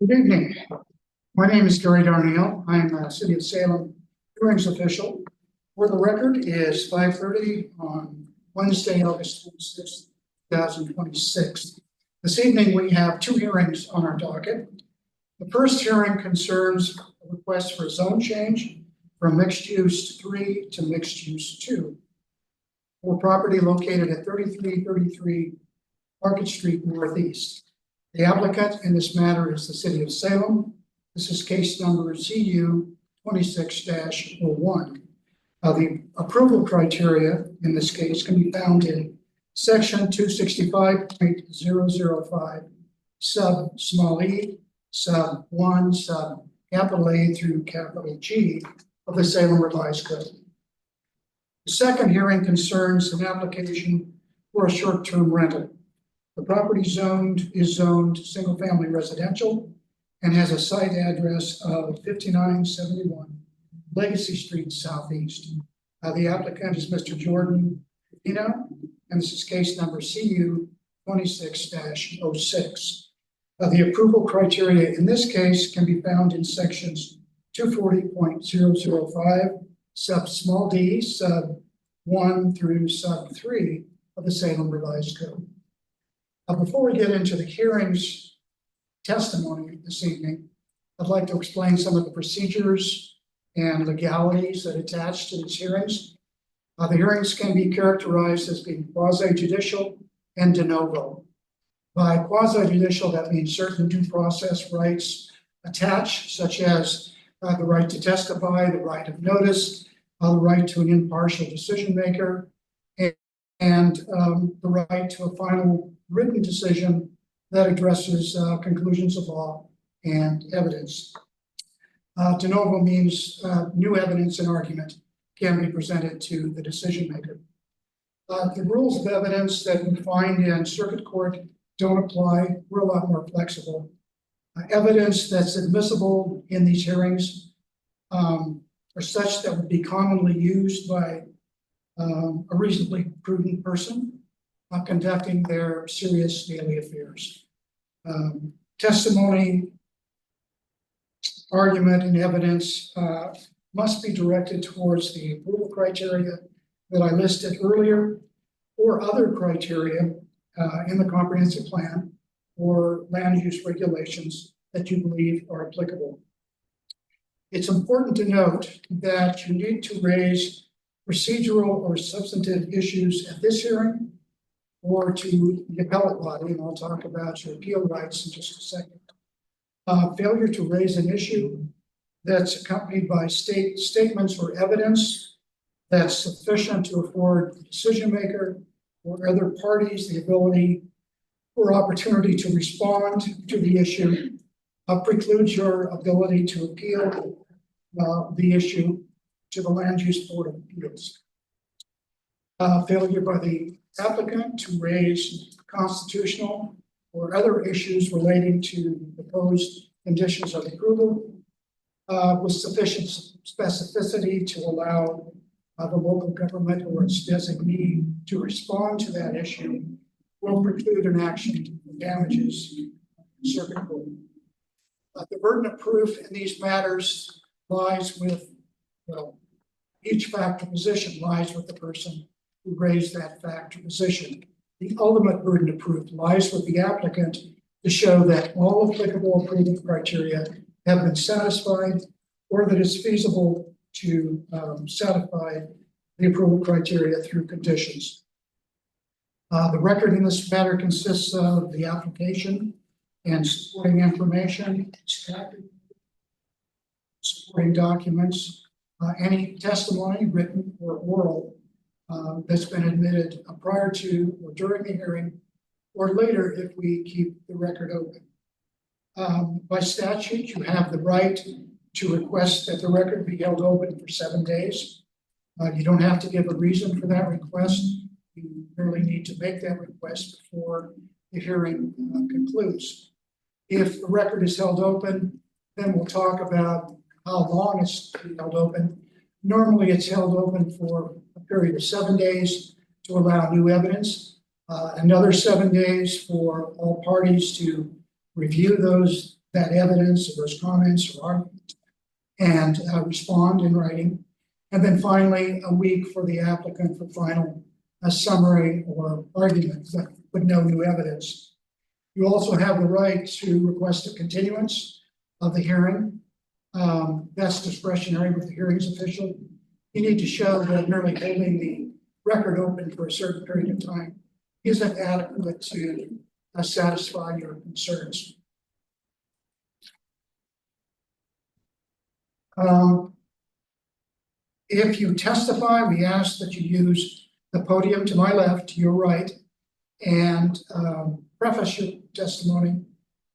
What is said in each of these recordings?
Good evening. My name is Gary Darnell. I'm a City of Salem hearings official. For the record is 5:30 on Wednesday, August 26th, 2026. This evening, we have two hearings on our docket. The first hearing concerns a request for a zone change from mixed use 3 to mixed use 2 for property located at 3333 Market Street Northeast. The applicant in this matter is the City of Salem. This is case number CU 26-01. The approval criteria in this case can be found in section 265.005 sub small e, sub 1, sub capital A through capital G of the Salem Revised Code. The second hearing concerns an application for a short-term rental. The property is zoned single-family residential and has a site address of 5971 Legacy Street Southeast. The applicant is Mr. Jordan Pino, and this is case number CU 26-06. The approval criteria in this case can be found in sections 240.005 sub small d, sub 1 through sub 3 of the Salem Revised Code. Before we get into the hearings testimony this evening, I'd like to explain some of the procedures and legalities that attach to these hearings. The hearings can be characterized as being quasi-judicial and de novo. By quasi-judicial, that means certain due process rights attach, such as the right to testify, the right of notice, the right to an impartial decision maker, and the right to a final written decision that addresses conclusions of law and evidence. De novo means new evidence and argument can be presented to the decision maker. The rules of evidence that we find in circuit court don't apply. We're a lot more flexible. Evidence that's admissible in these hearings are such that would be commonly used by a reasonably prudent person conducting their serious daily affairs. Testimony, argument, and evidence must be directed towards the approval criteria that I listed earlier, or other criteria in the comprehensive plan or land use regulations that you believe are applicable. It's important to note that you need to raise procedural or substantive issues at this hearing or to the appellate body, and I'll talk about your appeal rights in just a second. Failure to raise an issue that's accompanied by statements or evidence that's sufficient to afford the decision maker or other parties the ability or opportunity to respond to the issue precludes your ability to appeal the issue to the Land Use Board of Appeals. Failure by the applicant to raise constitutional or other issues relating to the proposed conditions of approval with sufficient specificity to allow the local government or its designee to respond to that issue will preclude an action that damages circuit court. The burden of proof in these matters lies with, well, each fact or position lies with the person who raised that fact or position. The ultimate burden of proof lies with the applicant to show that all applicable approval criteria have been satisfied or that it's feasible to satisfy the approval criteria through conditions. The record in this matter consists of the application and supporting information, supporting documents, any testimony, written or oral, that's been admitted prior to or during the hearing, or later if we keep the record open. By statute, you have the right to request that the record be held open for 7 days. You don't have to give a reason for that request. You merely need to make that request before the hearing concludes. If the record is held open, then we'll talk about how long it's held open. Normally, it's held open for a period of 7 days to allow new evidence, another 7 days for all parties to review those that evidence or those comments or arguments and respond in writing. And then finally, a week for the applicant for final summary or argument with no new evidence. You also have the right to request a continuance of the hearing. That's discretionary with the hearings official. You need to show that merely holding the record open for a certain period of time isn't adequate to satisfy your concerns. If you testify, we ask that you use the podium to my left, to your right, and preface your testimony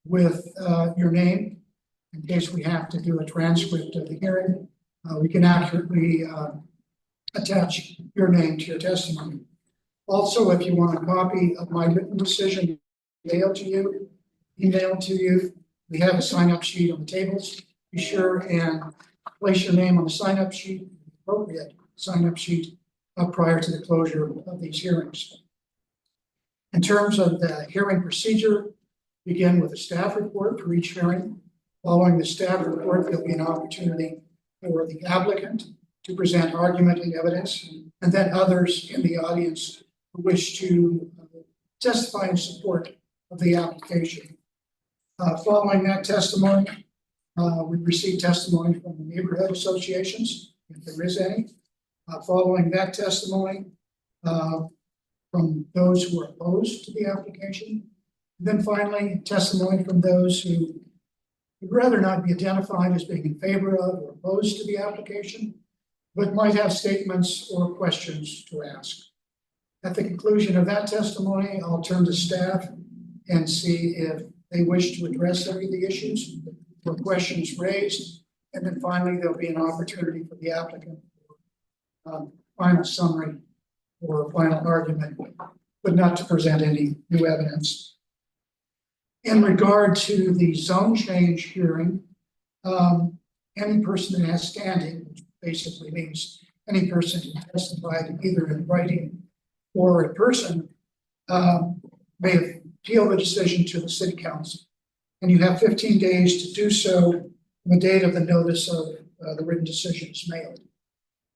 with your name in case we have to do a transcript of the hearing. We can accurately attach your name to your testimony. Also, if you want a copy of my written decision mailed to you, emailed to you, we have a sign-up sheet on the tables. Be sure and place your name on the sign-up sheet, appropriate sign-up sheet, prior to the closure of these hearings. In terms of the hearing procedure, begin with a staff report for each hearing. Following the staff report, there'll be an opportunity for the applicant to present argument and evidence, and then others in the audience who wish to testify in support of the application. Following that testimony, we receive testimony from the neighborhood associations, if there is any. Following that testimony from those who are opposed to the application. And then finally, testimony from those who would rather not be identified as being in favor of or opposed to the application, but might have statements or questions to ask. At the conclusion of that testimony, I'll turn to staff and see if they wish to address any of the issues or questions raised. And then finally, there'll be an opportunity for the applicant for final summary or final argument, but not to present any new evidence. In regard to the zone change hearing, any person that has standing, which basically means any person who testified either in writing or in person, may appeal the decision to the city council. And you have 15 days to do so from the date of the notice of the written decision is mailed.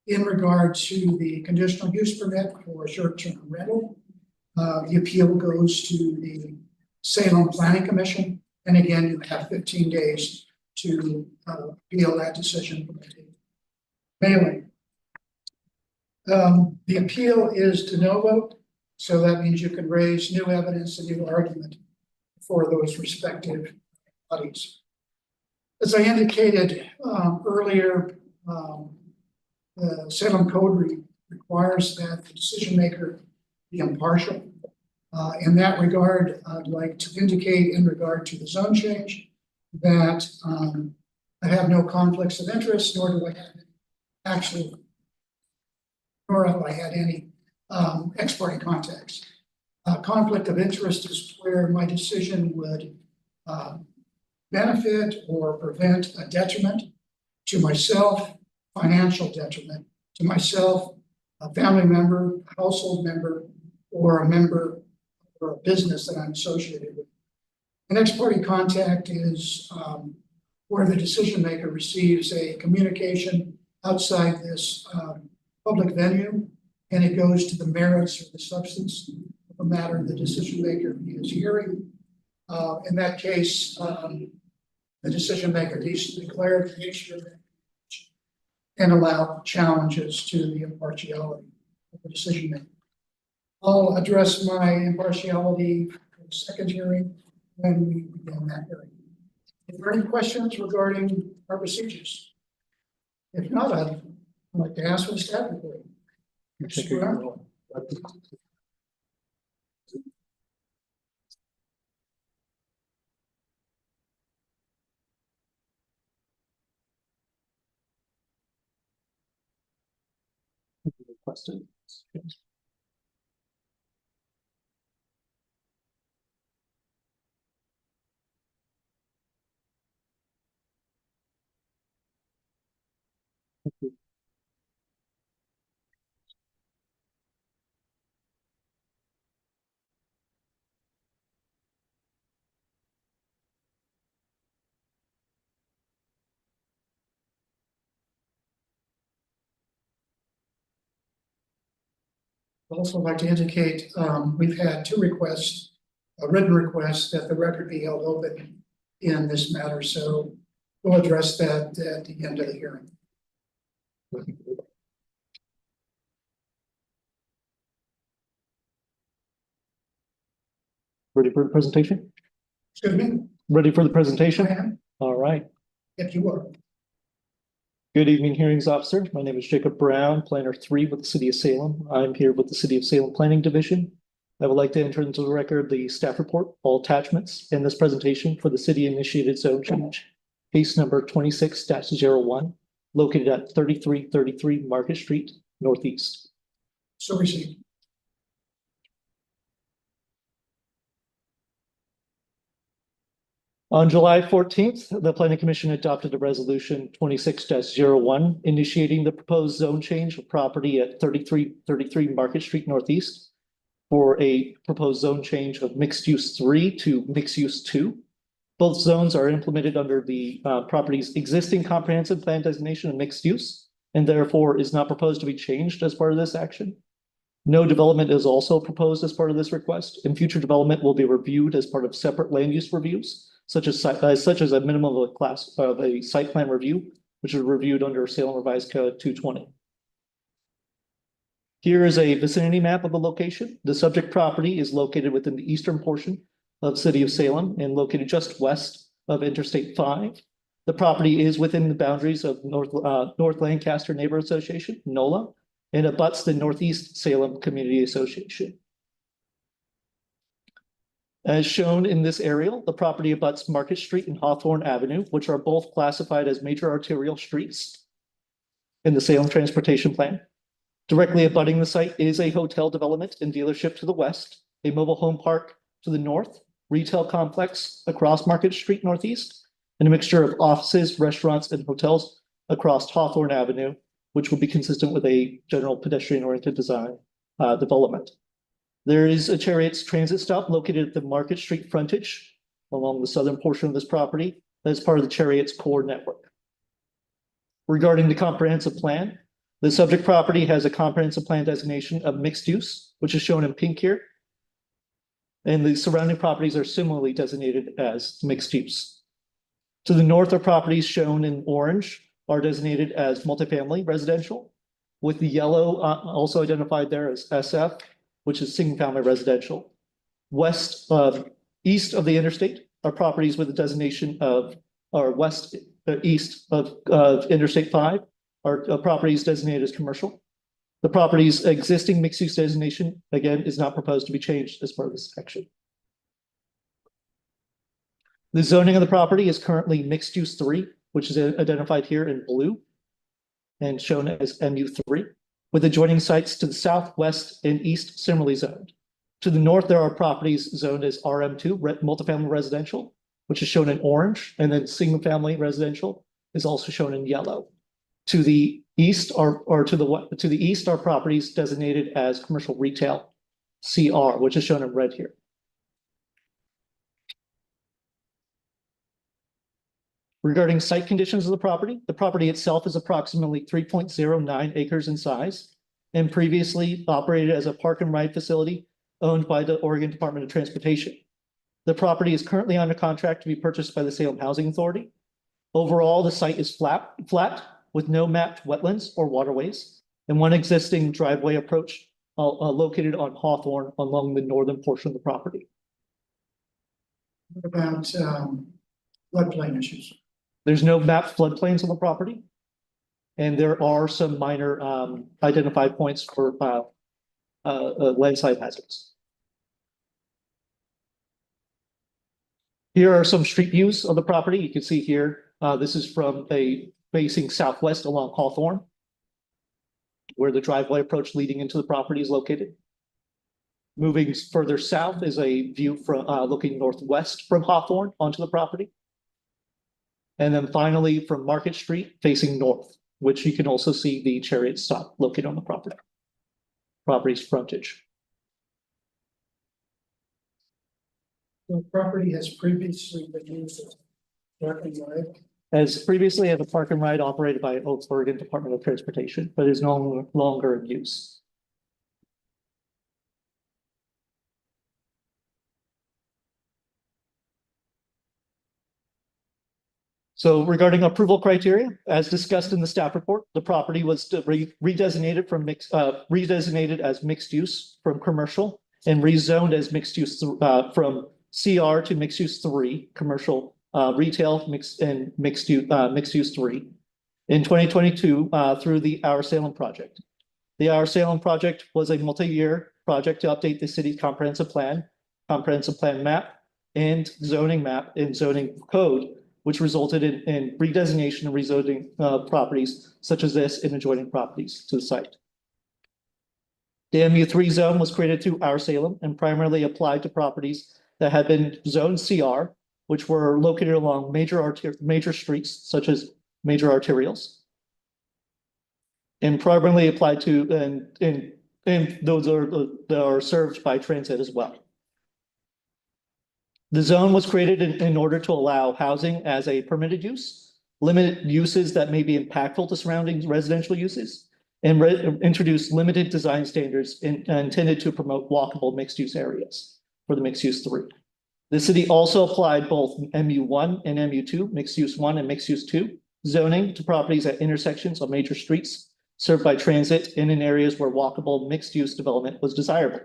In regard to the conditional use permit for short-term rental, the appeal goes to the Salem Planning Commission. And again, you have 15 days to appeal that decision from the date of mailing. The appeal is de novo, so that means you can raise new evidence and new argument for those respective bodies. As I indicated earlier, the Salem Code requires that the decision maker be impartial. In that regard, I'd like to indicate in regard to the zone change that I have no conflicts of interest, nor do I have actually, nor have I had any ex parte contacts. Conflict of interest is where my decision would benefit or prevent a detriment to myself, financial detriment to myself, a family member, a household member, or a member or a business that I'm associated with. An ex parte contact is where the decision maker receives a communication outside this public venue, and it goes to the merits or the substance of the matter the decision maker is hearing. In that case, the decision maker needs to declare the nature of that and allow challenges to the impartiality of the decision maker. I'll address my impartiality for the second hearing when we begin that hearing. If there are any questions regarding our procedures? If not, I'd like to ask for the staff report. Questions? I'd also like to indicate, we've had two requests, a written request that the record be held open in this matter, so we'll address that at the end of the hearing. Ready for the presentation? Excuse me? Ready for the I presentation? am, All right. if you are. Good evening, hearings officer. My name is Jacob Brown, planner 3 with the city of Salem. I'm here with the city of Salem Planning Division. I would like to enter into the record the staff report, all attachments, and this presentation for the city initiated zone change. Case number 26-01, located at 3333 Market Street, Northeast. So received. On July 14th, the Planning Commission adopted a resolution 26-01 initiating the proposed zone change of property at 3333 Market Street Northeast for a proposed zone change of mixed use 3 to mixed use 2. Both zones are implemented under the property's existing comprehensive plan designation of mixed use and therefore is not proposed to be changed as part of this action. No development is also proposed as part of this request, and future development will be reviewed as part of separate land use reviews, such as a minimum of a site plan review, which is reviewed under Salem Revised Code 220. Here is a vicinity map of the location. The subject property is located within the eastern portion of the city of Salem and located just west of Interstate 5. The property is within the boundaries of North Lancaster Neighborhood Association, NOLA, and abuts the Northeast Salem Community Association. As shown in this aerial, the property abuts Market Street and Hawthorne Avenue, which are both classified as major arterial streets in the Salem Transportation Plan. Directly abutting the site is a hotel development and dealership to the west, a mobile home park to the north, retail complex across Market Street Northeast, and a mixture of offices, restaurants, and hotels across Hawthorne Avenue, which will be consistent with a general pedestrian-oriented design development. There is a Chariot's transit stop located at the Market Street frontage along the southern portion of this property that is part of the Chariot's core network. Regarding the comprehensive plan, the subject property has a comprehensive plan designation of mixed use, which is shown in pink here. And the surrounding properties are similarly designated as mixed use. To the north are properties shown in orange are designated as multifamily residential, with the yellow also identified there as SF, which is single family residential. East of the interstate are properties with a designation of, or east of Interstate 5 are properties designated as commercial. The property's existing mixed use designation, again, is not proposed to be changed as part of this action. The zoning of the property is currently mixed use 3, which is identified here in blue and shown as MU3, with adjoining sites to the south, west, and east similarly zoned. To the north, there are properties zoned as RM2, multifamily residential, which is shown in orange, and then single family residential is also shown in yellow. To the east to the east are properties designated as commercial retail, CR, which is shown in red here. Regarding site conditions of the property itself is approximately 3.09 acres in size and previously operated as a park and ride facility owned by the Oregon Department of Transportation. The property is currently under contract to be purchased by the Salem Housing Authority. Overall, the site is flat with no mapped wetlands or waterways and one existing driveway approach located on Hawthorne along the northern portion of the property. What about floodplain issues? There's no mapped floodplains on the property. And there are some minor identified points for landslide hazards. Here are some street views of the property. You can see here, this is from facing southwest along Hawthorne, where the driveway approach leading into the property is located. Moving further south is a view from looking northwest from Hawthorne onto the property. And then finally from Market Street facing north, which you can also see the Chariot stop located on the property's frontage. The property has previously been used as park and ride. As previously had a park and ride operated by Oregon Department of Transportation, but is no longer in use. So regarding approval criteria, as discussed in the staff report, the property was redesignated as mixed use from commercial and rezoned as mixed use from CR to mixed use 3, commercial retail mixed use 3 in 2022 through the Our Salem project. The Our Salem project was a multi-year project to update the city's comprehensive plan map, and zoning map and zoning code, which resulted in redesignation and rezoning properties such as this and adjoining properties to the site. The MU3 zone was created through Our Salem and primarily applied to properties that had been zoned CR, which were located along major streets such as major arterials, and primarily applied to and those are served by transit as well. The zone was created in order to allow housing as a permitted use, limit uses that may be impactful to surrounding residential uses, and introduce limited design standards intended to promote walkable mixed-use areas for the mixed-use 3. The city also applied both MU1 and MU2, mixed-use 1 and mixed-use 2, zoning to properties at intersections of major streets served by transit and in areas where walkable mixed-use development was desirable.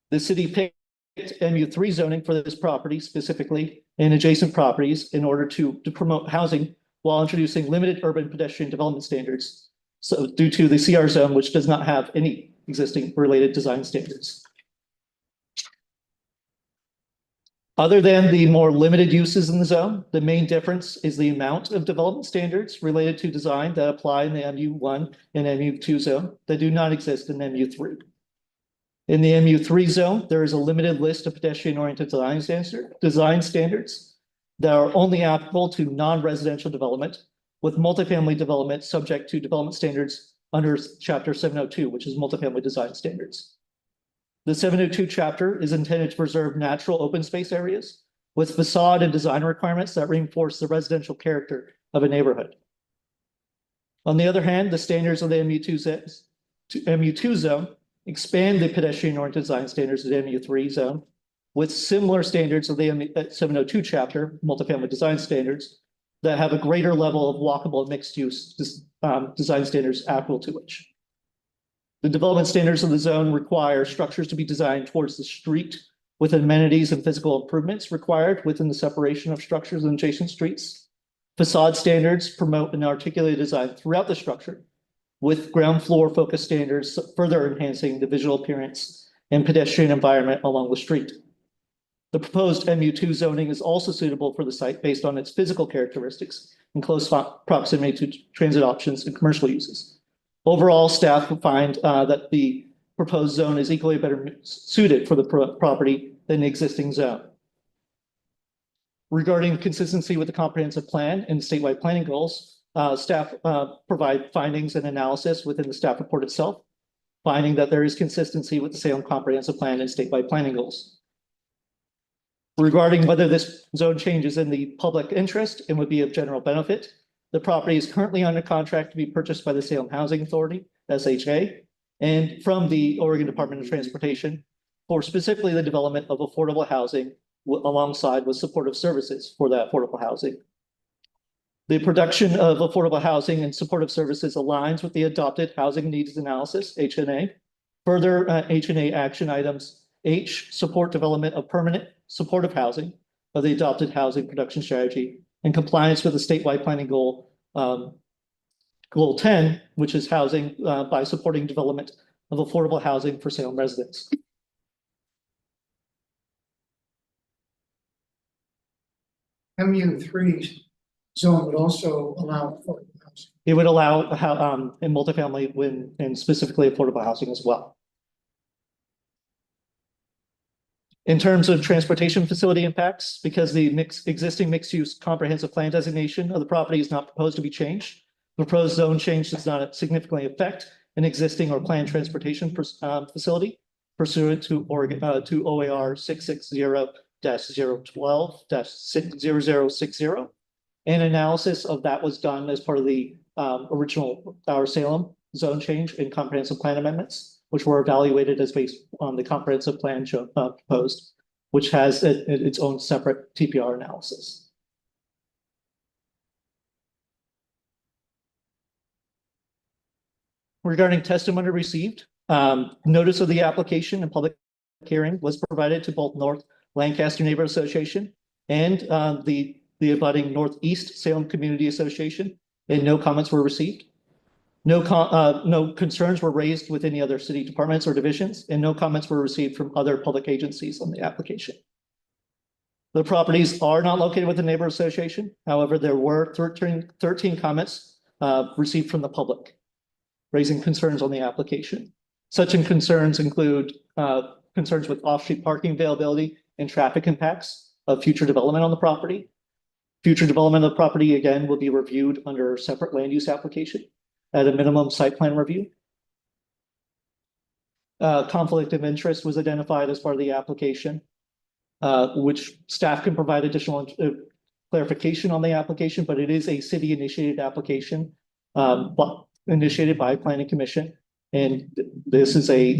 The city picked MU3 zoning for this property specifically and adjacent properties in order to promote housing while introducing limited urban pedestrian development standards. So due to the CR zone, which does not have any existing related design standards. Other than the more limited uses in the zone, the main difference is the amount of development standards related to design that apply in the MU1 and MU2 zone that do not exist in MU3. In the MU3 zone, there is a limited list of pedestrian-oriented design standards that are only applicable to non-residential development, with multifamily development subject to development standards under Chapter 702, which is multifamily design standards. The 702 chapter is intended to preserve natural open space areas with facade and design requirements that reinforce the residential character of a neighborhood. On the other hand, the standards of the MU2 zone expand the pedestrian-oriented design standards of the MU3 zone with similar standards of the 702 chapter, multifamily design standards, that have a greater level of walkable mixed-use design standards applicable to which. The development standards of the zone require structures to be designed towards the street with amenities and physical improvements required within the separation of structures and adjacent streets. Facade standards promote an articulated design throughout the structure, with ground floor focused standards further enhancing the visual appearance and pedestrian environment along the street. The proposed MU2 zoning is also suitable for the site based on its physical characteristics in close proximity to transit options and commercial uses. Overall, staff find that the proposed zone is equally better suited for the property than the existing zone. Regarding consistency with the comprehensive plan and statewide planning goals, staff provide findings and analysis within the staff report itself, finding that there is consistency with the Salem comprehensive plan and statewide planning goals. Regarding whether this zone change is in the public interest and would be of general benefit, the property is currently under contract to be purchased by the Salem Housing Authority, SHA, and from the Oregon Department of Transportation for specifically the development of affordable housing alongside with supportive services for that affordable housing. The production of affordable housing and supportive services aligns with the adopted housing needs analysis, HNA. Further HNA action items, H, support development of permanent supportive housing of the adopted housing production strategy in compliance with the statewide planning goal, goal 10, which is housing by supporting development of affordable housing for Salem residents. MU3 zone would also allow affordable housing. It would allow in multifamily and specifically affordable housing as well. In terms of transportation facility impacts, because the existing mixed-use comprehensive plan designation of the property is not proposed to be changed, the proposed zone change does not significantly affect an existing or planned transportation facility pursuant to Oregon to OAR 660-012-0060. An analysis of that was done as part of the original Our Salem zone change and comprehensive plan amendments, which were evaluated as based on the comprehensive plan proposed, which has its own separate TPR analysis. Regarding testimony received, notice of the application and public hearing was provided to both North Lancaster Neighborhood Association and the abutting Northeast Salem Community Association, and no comments were received. No concerns were raised with any other city departments or divisions, and no comments were received from other public agencies on the application. The properties are not located with the neighborhood association. However, there were 13 comments received from the public, raising concerns on the application. Such concerns include concerns with off-street parking availability and traffic impacts of future development on the property. Future development of the property, again, will be reviewed under a separate land use application at a minimum site plan review. Conflict of interest was identified as part of the application, which staff can provide additional clarification on the application, but it is a city-initiated application initiated by Planning Commission. And this is a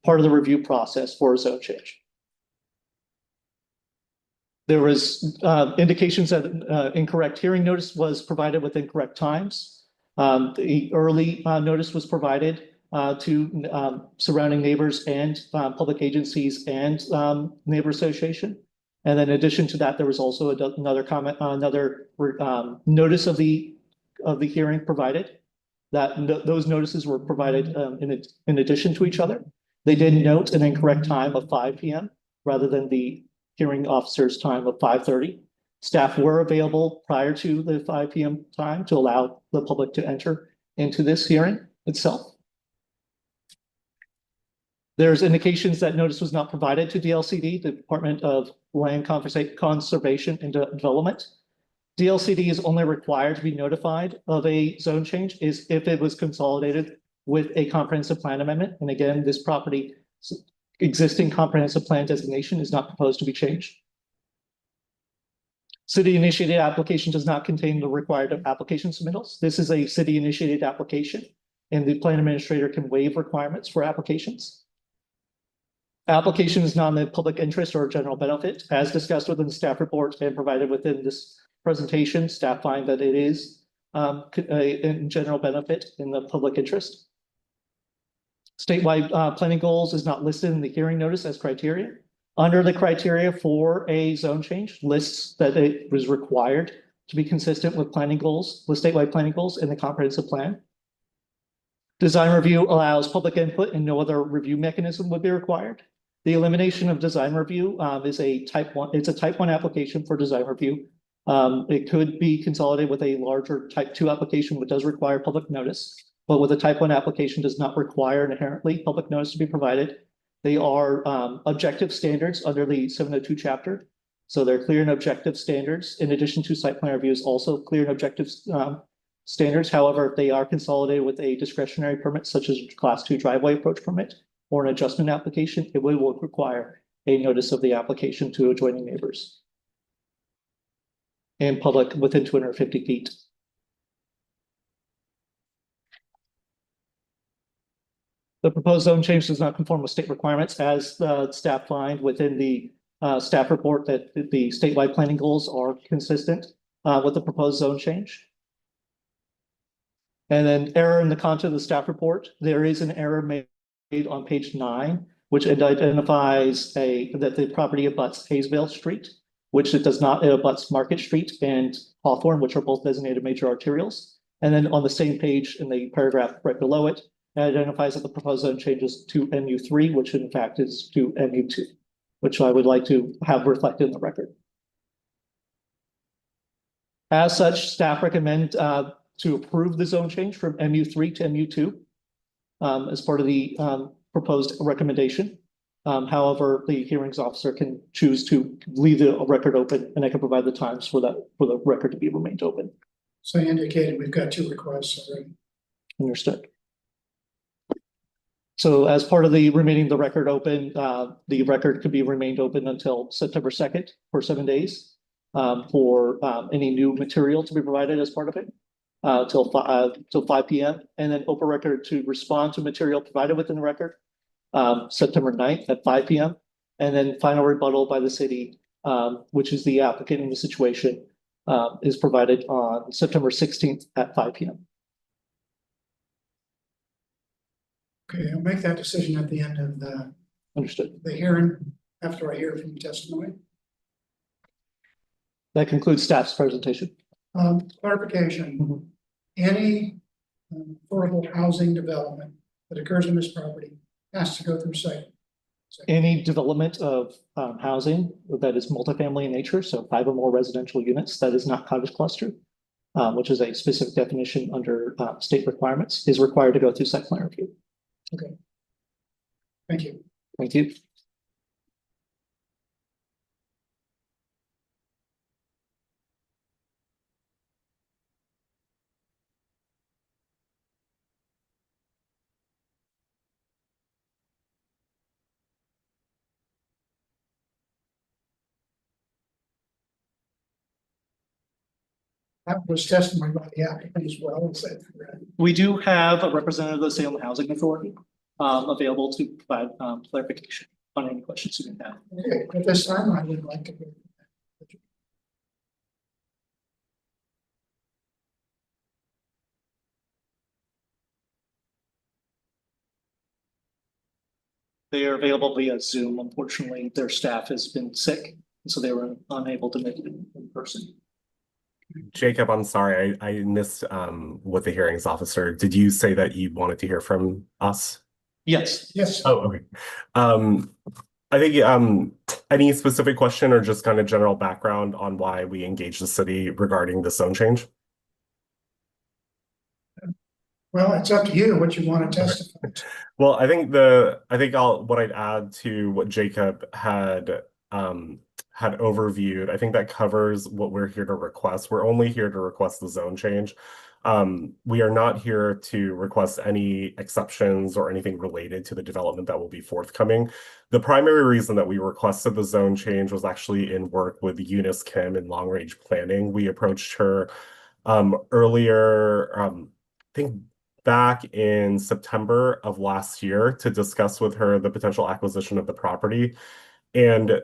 part of the review process for a zone change. There was indications that incorrect hearing notice was provided with incorrect times. The early notice was provided to surrounding neighbors and public agencies and neighbor association. And then in addition to that, there was also another comment, another notice of the hearing provided. Those notices were provided in addition to each other. They did note an incorrect time of 5 p.m. rather than the hearing officer's time of 5:30. Staff were available prior to the 5 p.m. time to allow the public to enter into this hearing itself. There's indications that notice was not provided to DLCD, the Department of Land Conservation and Development. DLCD is only required to be notified of a zone change is if it was consolidated with a comprehensive plan amendment. And again, this property existing comprehensive plan designation is not proposed to be changed. City-initiated application does not contain the required application submittals. This is a city-initiated application, and the plan administrator can waive requirements for applications. Application is not in the public interest or general benefit, as discussed within the staff report and provided within this presentation. Staff find that it is in general benefit in the public interest. Statewide planning goals is not listed in the hearing notice as criteria. Under the criteria for a zone change, lists that it was required to be consistent with planning goals, with statewide planning goals in the comprehensive plan. Design review allows public input and no other review mechanism would be required. The elimination of design review is a type 1. It's a type 1 application for design review. It could be consolidated with a larger type 2 application, which does require public notice. But with a type 1 application does not require inherently public notice to be provided. They are objective standards under the 702 chapter. So they're clear and objective standards. In addition to site plan reviews, also clear and objective standards. However, if they are consolidated with a discretionary permit, such as class 2 driveway approach permit or an adjustment application, it will require a notice of the application to adjoining neighbors and public within 250 feet. The proposed zone change does not conform with state requirements, as the staff find within the staff report that the statewide planning goals are consistent with the proposed zone change. And then error in the content of the staff report. There is an error made on page 9, which identifies that the property abuts Hayesville Street, which it does not. It abuts Market Street and Hawthorne, which are both designated major arterials. And then on the same page in the paragraph right below it, it identifies that the proposed zone changes to MU3, which in fact is to MU2, which I would like to have reflected in the record. As such, staff recommend to approve the zone change from MU3 to MU2 as part of the proposed recommendation. However, the hearings officer can choose to leave the record open, and I can provide the times for the record to be remained open. So you indicated we've got 2 requests already. Understood. So as part of the remaining the record open, the record could be remained open until September 2nd for 7 days for any new material to be provided as part of it till 5 p.m. And then open record to respond to material provided within the record September 9th at 5 p.m. And then final rebuttal by the city, which is the applicant in the situation, is provided on September 16th at 5 p.m. Okay, I'll make that decision at the end of Understood. the hearing, after I hear from the testimony. That concludes staff's presentation. Clarification, any affordable housing development that occurs on this property has to go through site. Any development of housing that is multifamily in nature, so 5 or more residential units, that is not cottage cluster, which is a specific definition under state requirements, is required to go through site plan review. Okay. Thank you. Thank you. That was testimony by the applicant as well. Is that correct? We do have a representative of the Salem Housing Authority available to provide clarification on any questions you may have. Okay, at this time, I would like to hear. They are available via Zoom. Unfortunately, their staff has been sick, so they were unable to make it in person. Jacob, I'm sorry, I missed with the hearings officer. Did you say that you wanted to hear from us? Yes. Yes. Oh, okay. I think any specific question or just kind of general background on why we engaged the city regarding the zone change? Well, it's up to you what you want to testify to. Well, what I'd add to what Jacob had overviewed, I think that covers what we're here to request. We're only here to request the zone change. We are not here to request any exceptions or anything related to the development that will be forthcoming. The primary reason that we requested the zone change was actually in work with Eunice Kim in long range planning. We approached her earlier, I think back in September of last year, to discuss with her the potential acquisition of the property. And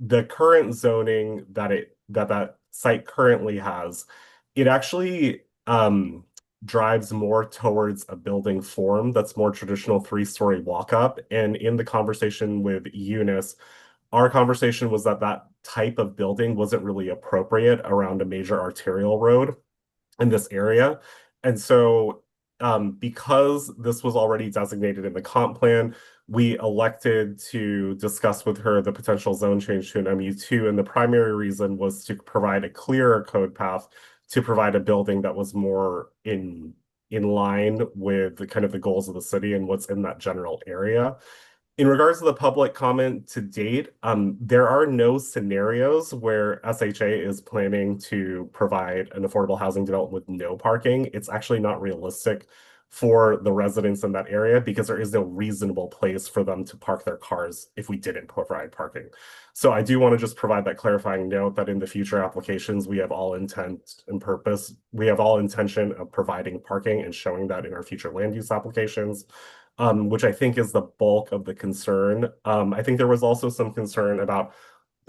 the current zoning that site currently has, it actually drives more towards a building form that's more traditional 3-story walk-up. And in the conversation with Eunice, our conversation was that type of building wasn't really appropriate around a major arterial road in this area. And so because this was already designated in the comp plan, we elected to discuss with her the potential zone change to an MU2. And the primary reason was to provide a clearer code path to provide a building that was more in line with the kind of the goals of the city and what's in that general area. In regards to the public comment to date, there are no scenarios where SHA is planning to provide an affordable housing development with no parking. It's actually not realistic for the residents in that area because there is no reasonable place for them to park their cars if we didn't provide parking. So I do want to just provide that clarifying note that in the future applications, we have all intent and purpose. We have all intention of providing parking and showing that in our future land use applications. Which I think is the bulk of the concern. I think there was also some concern about,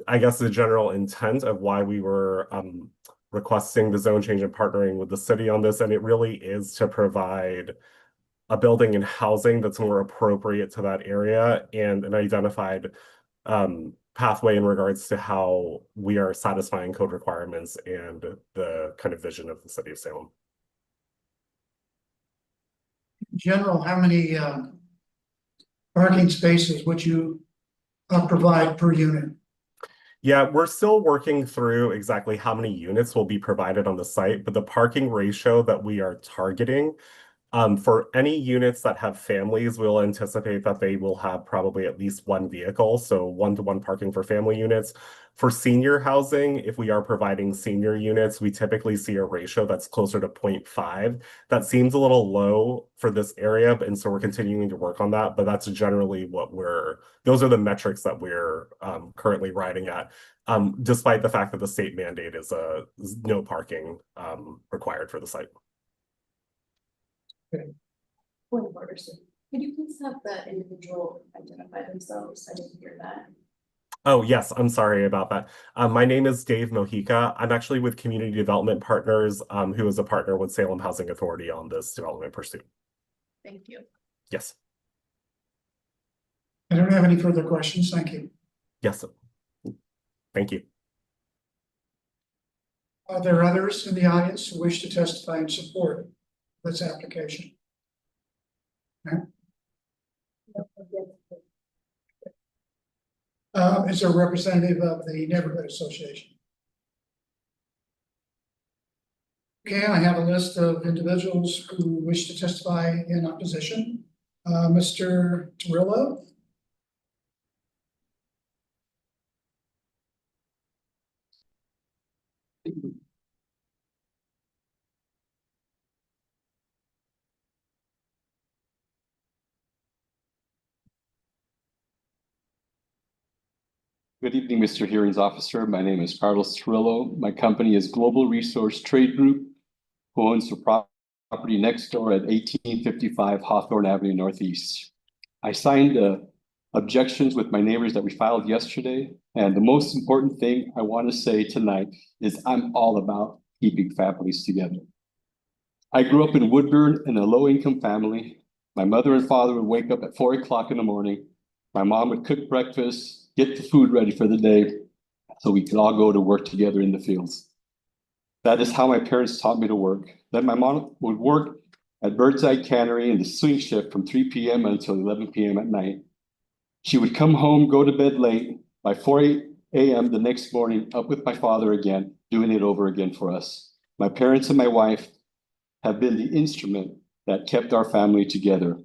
I guess, the general intent of why we were requesting the zone change and partnering with the city on this. And it really is to provide a building and housing that's more appropriate to that area and an identified pathway in regards to how we are satisfying code requirements and the kind of vision of the city of Salem. In general, how many parking spaces would you provide per unit? Yeah, we're still working through exactly how many units will be provided on the site, but the parking ratio that we are targeting for any units that have families, we'll anticipate that they will have probably at least one vehicle, so 1-to-1 parking for family units. For senior housing, if we are providing senior units, we typically see a ratio that's closer to 0.5. That seems a little low for this area, and so we're continuing to work on that, but that's generally those are the metrics that we're currently riding at, despite the fact that the state mandate is no parking required for the site. Point of order, sir. Could you please have the individual identify themselves? I didn't hear that. Oh, yes, I'm sorry about that. My name is Dave Mojica. I'm actually with Community Development Partners, who is a partner with Salem Housing Authority on this development pursuit. Thank you. Yes, I don't have any further questions. Thank you. yes. Thank you. Are there others in the audience who wish to testify in support of this application? Is there a representative of the neighborhood association? Okay, I have a list of individuals who wish to testify in opposition. Mr. Torillo? Good evening, Mr. Hearings Officer. My name is Carlos Trillo. My company is Global Resource Trade Group, who owns the property next door at 1855 Hawthorne Avenue Northeast. I signed objections with my neighbors that we filed yesterday. And the most important thing I want to say tonight is I'm all about keeping families together. I grew up in Woodburn in a low-income family. My mother and father would wake up at 4 o'clock in the morning. My mom would cook breakfast, get the food ready for the day, so we could all go to work together in the fields. That is how my parents taught me to work. Then my mom would work at Birdseye Cannery in the swing shift from 3 p.m. until 11 p.m. at night. She would come home, go to bed late. By 4 a.m. the next morning, up with my father again, doing it over again for us. My parents and my wife have been the instrument that kept our family together.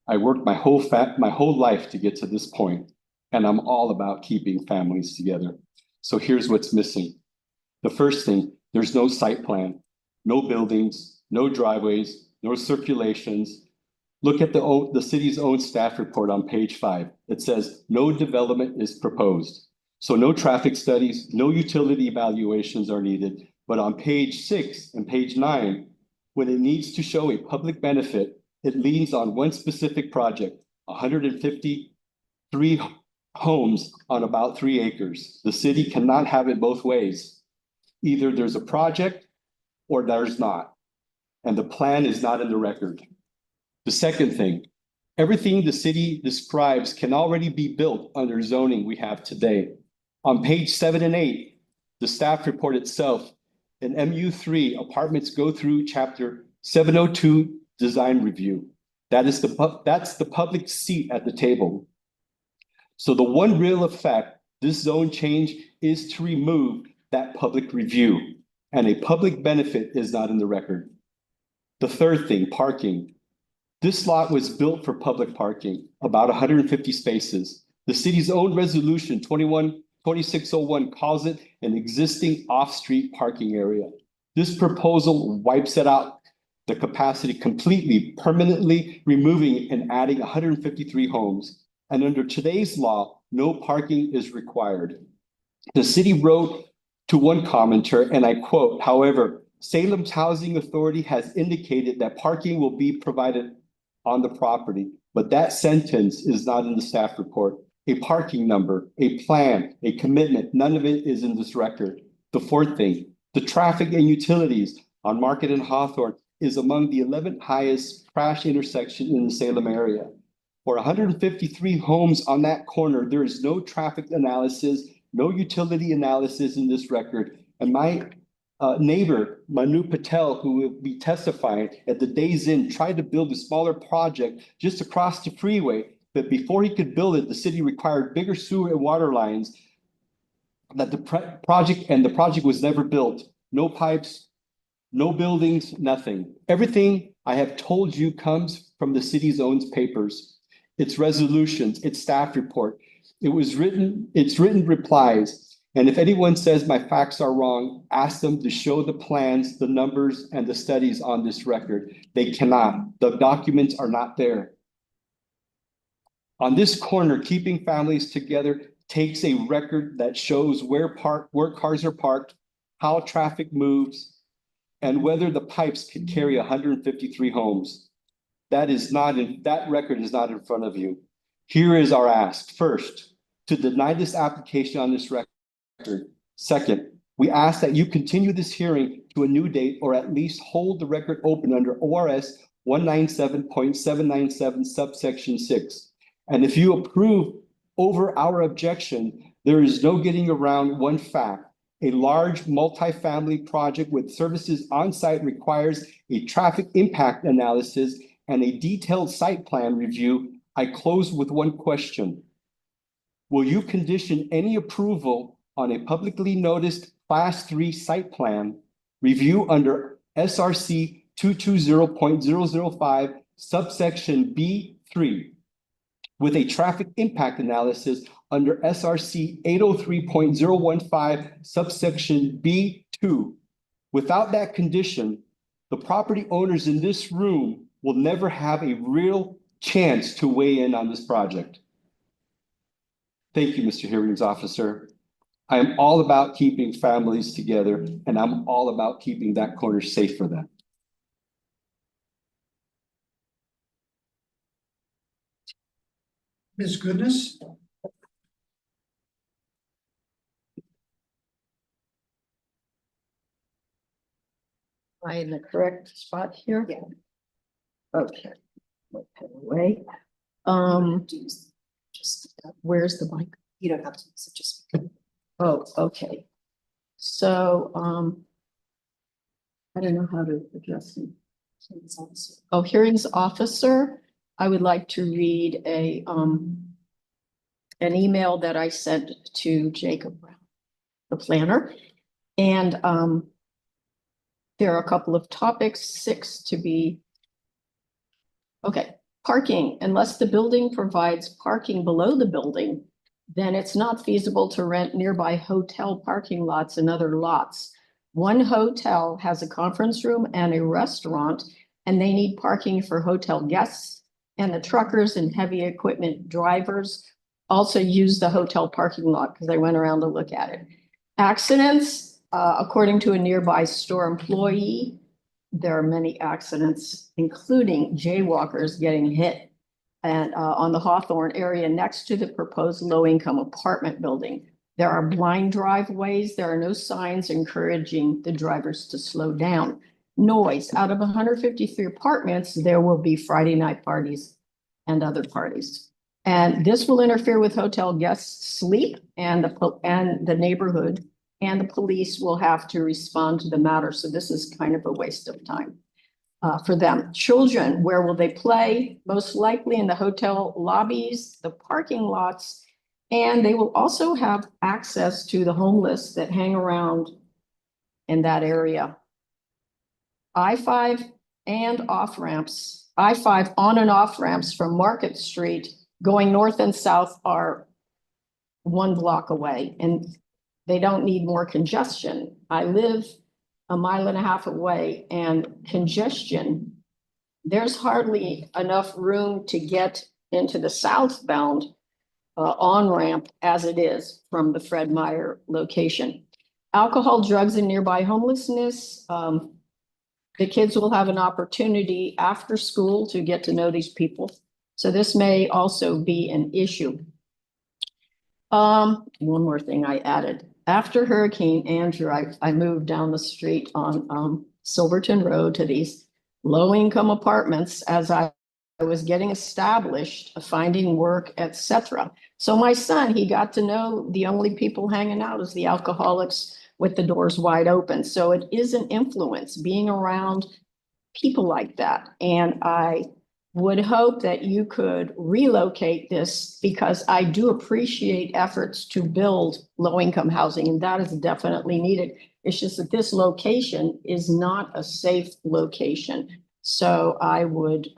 I worked my whole life to get to this point, and I'm all about keeping families together. So here's what's missing. The first thing, there's no site plan, no buildings, no driveways, no circulations. Look at the city's own staff report on page 5. It says no development is proposed. So no traffic studies, no utility evaluations are needed. But on page 6 and page 9, when it needs to show a public benefit, it leans on one specific project, 153 homes on about 3 acres. The city cannot have it both ways. Either there's a project or there's not. And the plan is not in the record. The second thing, everything the city describes can already be built under zoning we have today. On page 7 and 8, the staff report itself, in MU3, apartments go through chapter 702 design review. That's the public seat at the table. So the one real effect, this zone change is to remove that public review, and a public benefit is not in the record. The third thing, parking. This lot was built for public parking, about 150 spaces. The city's own resolution 2601 calls it an existing off-street parking area. This proposal wipes it out, the capacity completely, permanently removing and adding 153 homes. And under today's law, no parking is required. The city wrote to one commenter, and I quote, however, Salem's Housing Authority has indicated that parking will be provided on the property, but that sentence is not in the staff report. A parking number, a plan, a commitment, none of it is in this record. The fourth thing, the traffic and utilities on Market and Hawthorne is among the 11th highest crash intersection in the Salem area. For 153 homes on that corner, there is no traffic analysis, no utility analysis in this record. And my neighbor, Manu Patel, who will be testifying at the Days Inn, tried to build a smaller project just across the freeway. But before he could build it, the city required bigger sewer and water lines that the project was never built. No pipes, no buildings, nothing. Everything I have told you comes from the city's own papers, its resolutions, its staff report. It's written replies. And if anyone says my facts are wrong, ask them to show the plans, the numbers, and the studies on this record. They cannot. The documents are not there. On this corner, keeping families together takes a record that shows where cars are parked, how traffic moves, and whether the pipes can carry 153 homes. That record is not in front of you. Here is our ask. First, to deny this application on this record. Second, we ask that you continue this hearing to a new date or at least hold the record open under ORS 197.797 subsection 6. And if you approve over our objection, there is no getting around one fact. A large multifamily project with services on site requires a traffic impact analysis and a detailed site plan review. I close with one question. Will you condition any approval on a publicly noticed Class 3 site plan review under SRC 220.005 subsection B3 with a traffic impact analysis under SRC 803.015 subsection B2? Without that condition, the property owners in this room will never have a real chance to weigh in on this project. Thank you, Mr. Hearings Officer. I am all about keeping families together, and I'm all about keeping that corner safe for them. Ms. Goodness? Am I in the correct spot here? Yeah. Okay. Put that away. Just, Where's the mic? you don't have to, so just. Oh, okay. So, I don't know how to address him. Oh, hearings officer, I would like to read an email that I sent to Jacob Brown, the planner. And, there are a couple of topics, 6 to be. Okay, parking, unless the building provides parking below the building, then it's not feasible to rent nearby hotel parking lots and other lots. One hotel has a conference room and a restaurant, and they need parking for hotel guests, and the truckers and heavy equipment drivers also use the hotel parking lot because they went around to look at it. Accidents, according to a nearby store employee, there are many accidents, including jaywalkers getting hit and on the Hawthorne area next to the proposed low-income apartment building. There are blind driveways. There are no signs encouraging the drivers to slow down. Noise. Out of 153 apartments, there will be Friday night parties and other parties. And this will interfere with hotel guests' sleep and the neighborhood, and the police will have to respond to the matter. So this is kind of a waste of time for them. Children, where will they play? Most likely in the hotel lobbies, the parking lots, and they will also have access to the homeless that hang around in that area. I-5 and off ramps, I-5 on and off ramps from Market Street going north and south are 1 block away, and they don't need more congestion. I live a 1.5 miles away, and congestion, there's hardly enough room to get into the southbound on-ramp as it is from the Fred Meyer location. Alcohol, drugs, and nearby homelessness. The kids will have an opportunity after school to get to know these people. So this may also be an issue. One more thing I added. After Hurricane Andrew, I moved down the street on Silverton Road to these low-income apartments as I was getting established, finding work, etc. So my son, he got to know the only people hanging out is the alcoholics with the doors wide open. So it is an influence being around people like that. And I would hope that you could relocate this, because I do appreciate efforts to build low-income housing, and that is definitely needed. It's just that this location is not a safe location. So I would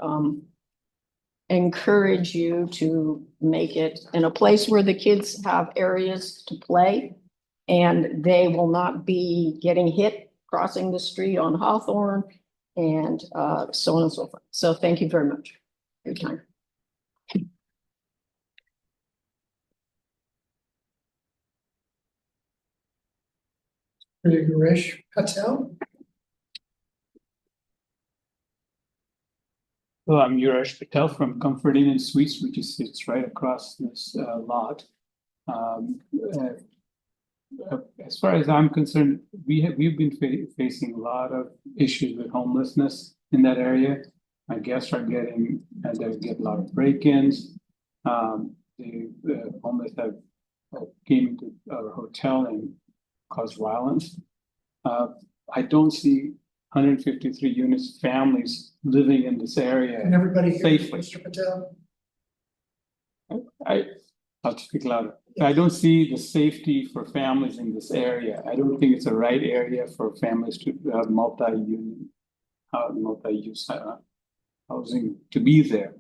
encourage you to make it in a place where the kids have areas to play and they will not be getting hit crossing the street on Hawthorne and so on and so forth. So thank you very much for your time. Girish Patel? Well, I'm Yuresh Patel from Comfort Inn and Suites, which sits right across this lot. As far as I'm concerned, we've been facing a lot of issues with homelessness in that area. My guests are getting, and they get a lot of break-ins. The homeless have came into our hotel and caused violence. I don't see 153 units, families living in this And area. everybody here, Safely. Mr. Patel? I'll speak louder. I don't see the safety for families in this area. I don't think it's the right area for families to have multi-unit, multi-use housing to be there.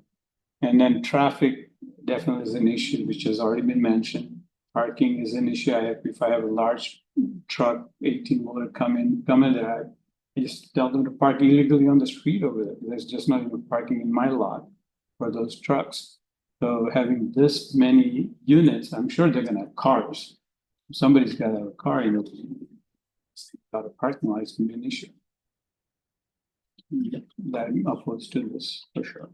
And then traffic definitely is an issue, which has already been mentioned. Parking is an issue. If I have a large truck, 18-wheeler come in there, I just tell them to park illegally on the street over there. There's just not enough parking in my lot for those trucks. So having this many units, I'm sure they're gonna have cars. Somebody's gotta have a car, you know. Got a parking lot is gonna be an issue. That I'm opposed to this for sure.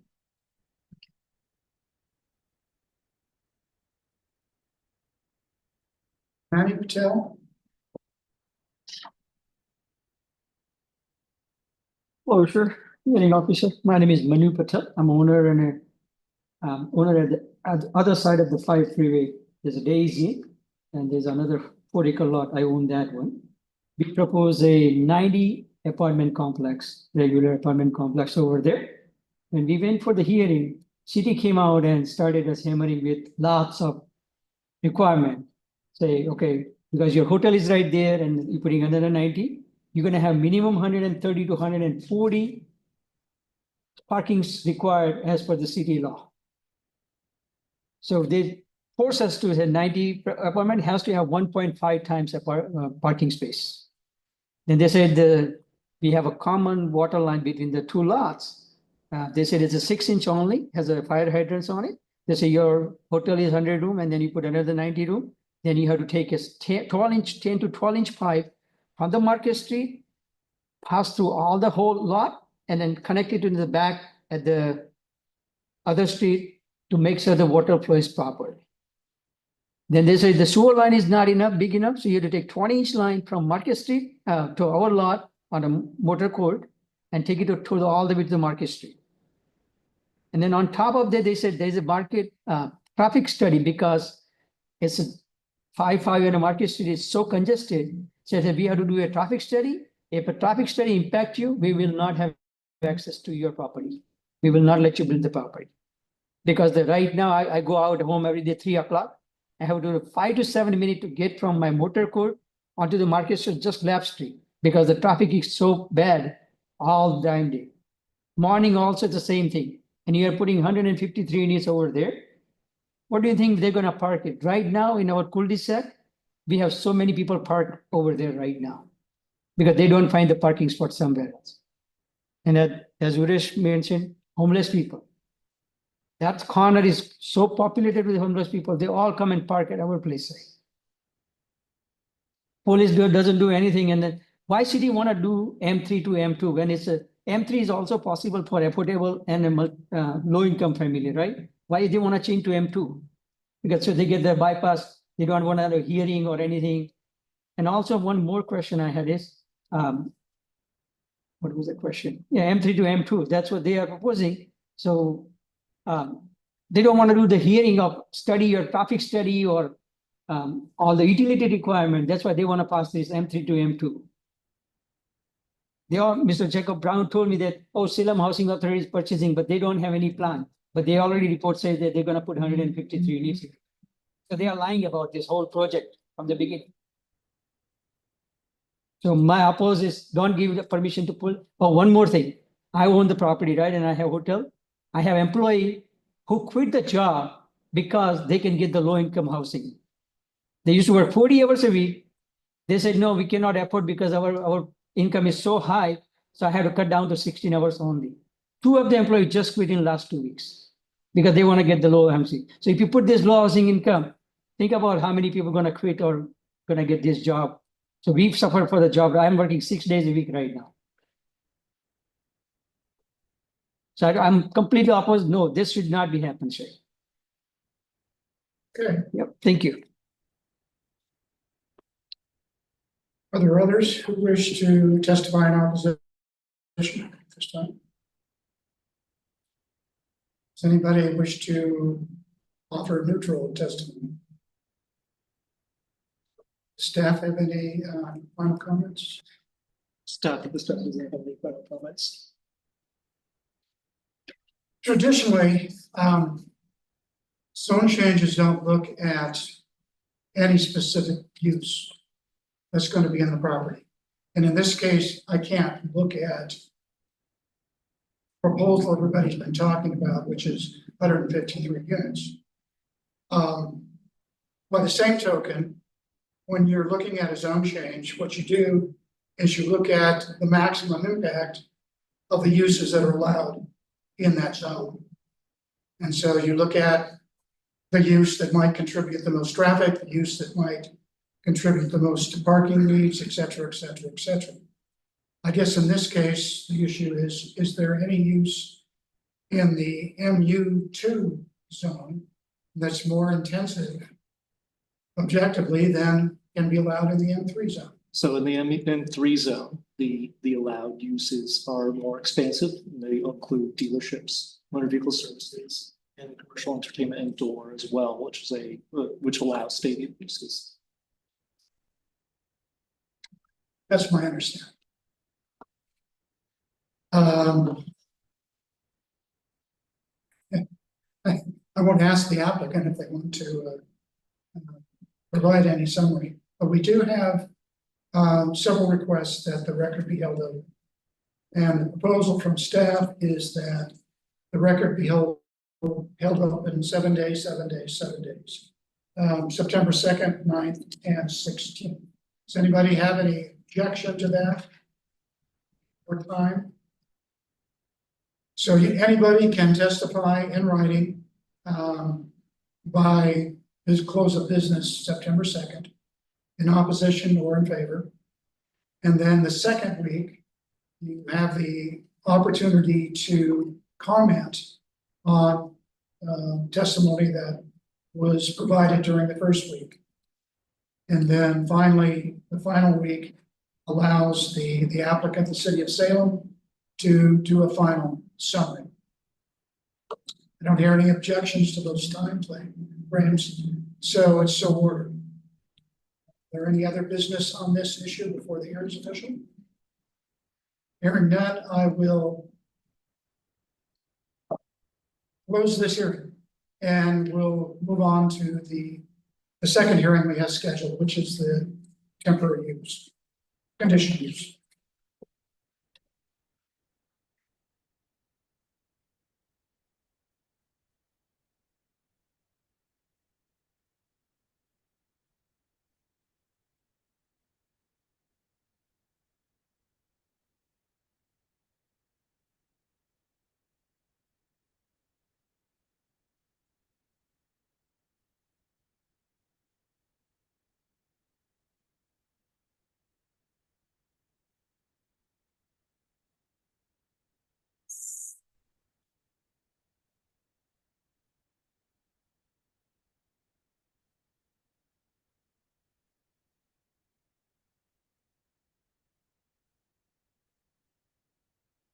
Manny Patel? Oh, sure. Hearing officer. My name is Manu Patel. I'm owner and owner at the other side of the 5 freeway. There's a Daisy and there's another 4-acre lot. I own that one. We propose a 90 apartment complex, regular apartment complex over there. When we went for the hearing, city came out and started us hammering with lots of requirement. Say, okay, because your hotel is right there and you're putting another 90, you're gonna have minimum 130 to 140 parkings required as per the city law. So they force us to say 90 apartment has to have 1.5 times a parking space. Then they said we have a common water line between the two lots. They said it's a 6-inch only, has a fire hydrants on it. They say your hotel is 100 room and then you put another 90 room. Then you have to take a 10 to 12-inch pipe from the Market Street, pass through all the whole lot, and then connect it into the back at the other street to make sure the water flow is proper. Then they say the sewer line is not enough, big enough, so you have to take 20-inch line from Market Street to our lot on a motor court and take it all the way to the Market Street. And then on top of that, they said there's a market traffic study because it's a 5 and a Market Street is so congested. So we have to do a traffic study. If a traffic study impact you, we will not have access to your property. We will not let you build the property. Because right now I go out home every day, 3 o'clock. I have to do 5 to 7 minutes to get from my motor court onto the Market Street, just left street, because the traffic is so bad all the damn day. Morning also the same thing. And you are putting 153 units over there. What do you think they're gonna park it? Right now in our cul-de-sac, we have so many people parked over there right now because they don't find the parking spot somewhere else. And as Uresh mentioned, homeless people. That corner is so populated with homeless people, they all come and park at our place. Police doesn't do anything, and then why city want to do M3 to M2 when it's a M3 is also possible for affordable and a low-income family, right? Why they want to change to M2? Because so they get their bypass, they don't want to have a hearing or anything. And also one more question I had is, what was the question? Yeah, M3 to M2, that's what they are proposing. So they don't want to do the hearing of study or traffic study or all the utility requirement. That's why they want to pass this M3 to M2. Mr. Jacob Brown told me that, oh, Salem Housing Authority is purchasing, but they don't have any plan. But they already report says that they're going to put 153 units. So they are lying about this whole project from the beginning. So my oppose is don't give the permission to pull. Oh, one more thing. I own the property, right? And I have a hotel. I have employee who quit the job because they can get the low income housing. They used to work 40 hours a week. They said, no, we cannot afford because our income is so high. So I had to cut down to 16 hours only. 2 of the employees just quit in last 2 weeks because they want to get the low housing. So if you put this low housing income, think about how many people are going to quit or going to get this job. So we've suffered for the job. I'm working 6 days a week right now. So I'm completely opposed. No, this should not be happening, Shay. Okay, Yep, thank you. are there others who wish to testify in opposition at this time? Does anybody wish to offer neutral testimony? Staff have any final comments? Staff at this time doesn't have any final comments. Traditionally, zone changes don't look at any specific use that's going to be in the property. And in this case, I can't look at proposal everybody's been talking about, which is 153 units. By the same token, when you're looking at a zone change, what you do is you look at the maximum impact of the uses that are allowed in that zone. And so you look at the use that might contribute the most traffic, the use that might contribute the most parking needs, et cetera, et cetera, et cetera. I guess in this case, the issue is there any use in the MU2 zone that's more intensive objectively than can be allowed in the M3 zone? So in the M3 zone, the allowed uses are more expansive. They include dealerships, motor vehicle services, and commercial entertainment indoor as well, which allows stadium uses. That's my understanding. I won't ask the applicant if they want to provide any summary, but we do have several requests that the record be held open. And the proposal from staff is that the record be held open 7 days, 7 days, 7 days. September 2nd, 9th, and 16th. Does anybody have any objection to that? Or time? So anybody can testify in writing by his close of business September 2nd, in opposition or in favor. And then the second week, you have the opportunity to comment on testimony that was provided during the first week. And then finally, the final week allows the applicant, the city of Salem, to do a final summary. I don't hear any objections to those time frames, so it's so ordered. Is there any other business on this issue before the hearing is official? Hearing none, I will close this hearing and we'll move on to the second hearing we have scheduled, which is the temporary use, conditional use.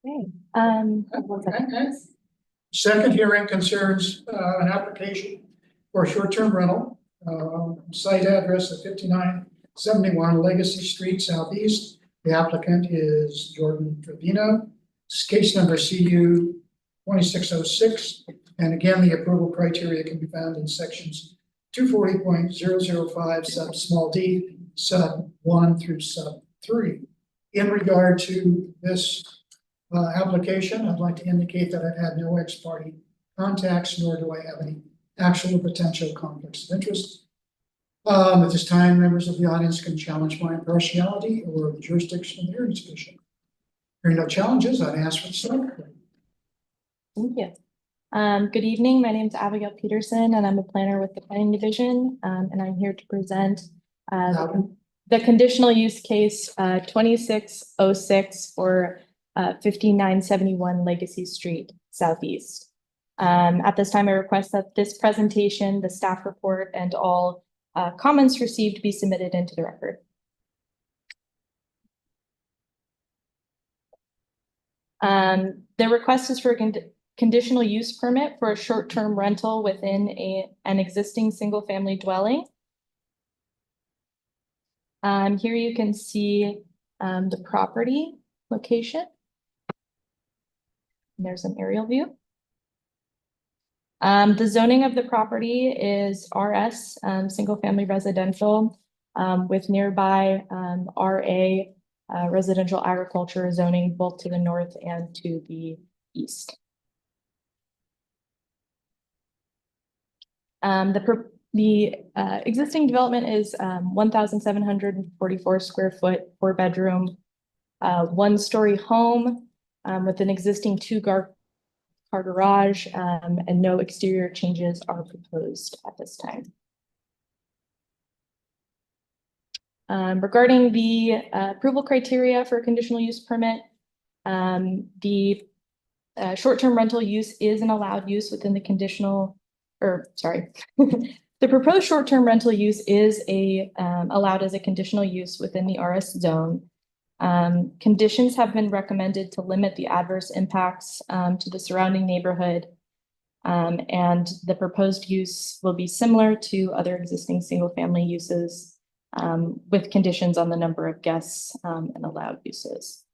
Okay, one second. Okay. Second hearing concerns an application for a short-term rental, site address of 5971 Legacy Street Southeast. The applicant is Jordan Trevino. It's case number CU 2606. And again, the approval criteria can be found in sections 240.005 sub small d, sub 1 through sub 3. In regard to this application, I'd like to indicate that I've had no ex-party contacts, nor do I have any actual or potential conflicts of interest. At this time, members of the audience can challenge my impartiality or the jurisdiction of the hearing official. Hearing no challenges, I'd ask for the start. Thank you. Good evening. My name is Abigail Peterson, and I'm a planner with the Planning Division, and I'm here to present the conditional use case 2606 for 5971 Legacy Street Southeast. At this time, I request that this presentation, the staff report, and all comments received be submitted into the record. The request is for conditional use permit for a short-term rental within an existing single-family dwelling. Here you can see the property location. And there's an aerial view. The zoning of the property is RS, single-family residential, with nearby RA residential agriculture zoning both to the north and to the east. The existing development is 1,744 square foot, 4-bedroom, 1-story home with an existing 2-car garage, and no exterior changes are proposed at this time. Regarding the approval criteria for a conditional use permit, the short-term rental use is an allowed use within the conditional, or sorry, the proposed short-term rental use is allowed as a conditional use within the RS zone. Conditions have been recommended to limit the adverse impacts to the surrounding neighborhood. And the proposed use will be similar to other existing single-family uses with conditions on the number of guests and allowed uses.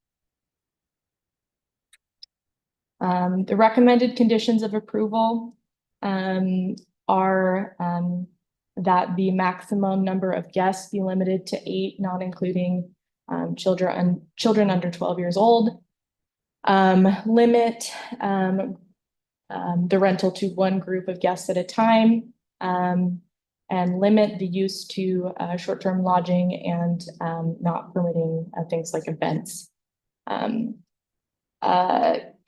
The recommended conditions of approval are that the maximum number of guests be limited to 8, not including children under 12 years old. Limit the rental to 1 group of guests at a time, and limit the use to short-term lodging and not permitting things like events.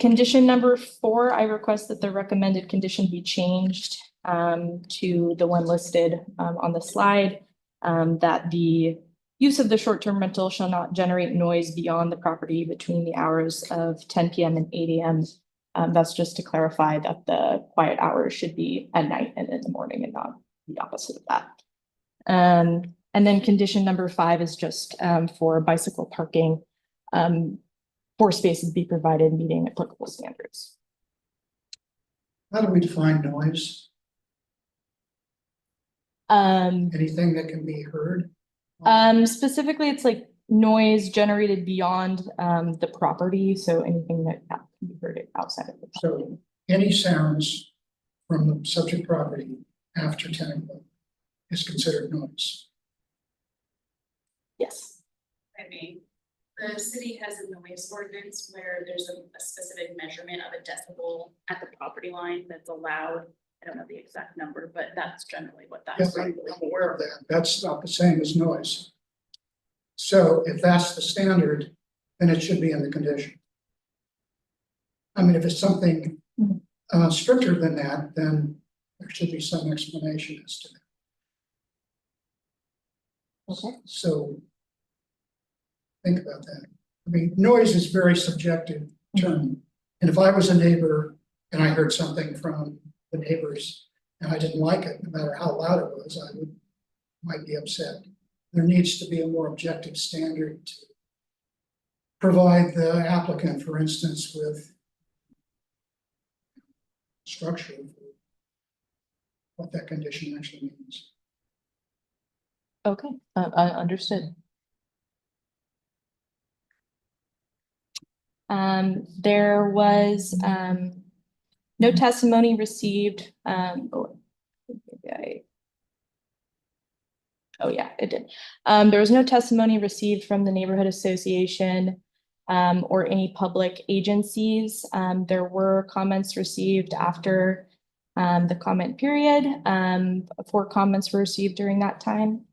Condition number 4, I request that the recommended condition be changed to the one listed on the slide, that the use of the short-term rental shall not generate noise beyond the property between the hours of 10 p.m. and 8 a.m. That's just to clarify that the quiet hours should be at night and in the morning and not the opposite of that. And then condition number 5 is just for bicycle parking. 4 spaces be provided meeting applicable standards. How do we define noise? Anything that can be heard? Specifically, it's like noise generated beyond the property, so anything that can be heard outside of the property. So any sounds from the subject property after 10 o'clock is considered noise. Yes. I mean, the city has a noise ordinance where there's a specific measurement of a decibel at the property line that's allowed. I don't know the exact number, but that's generally what Yes, that's. I'm aware of that. That's not the same as noise. So if that's the standard, then it should be in the condition. I mean, if it's something stricter than that, then there should be some explanation as to that. Okay. So think about that. I mean, noise is a very subjective term. And if I was a neighbor and I heard something from the neighbors and I didn't like it, no matter how loud it was, I might be upset. There needs to be a more objective standard to provide the applicant, for instance, with structure for what that condition actually means. Okay, I understood. There was no testimony received. Oh yeah, it did. There was no testimony received from the neighborhood association or any public agencies. There were comments received after the comment period. 4 comments were received during that time.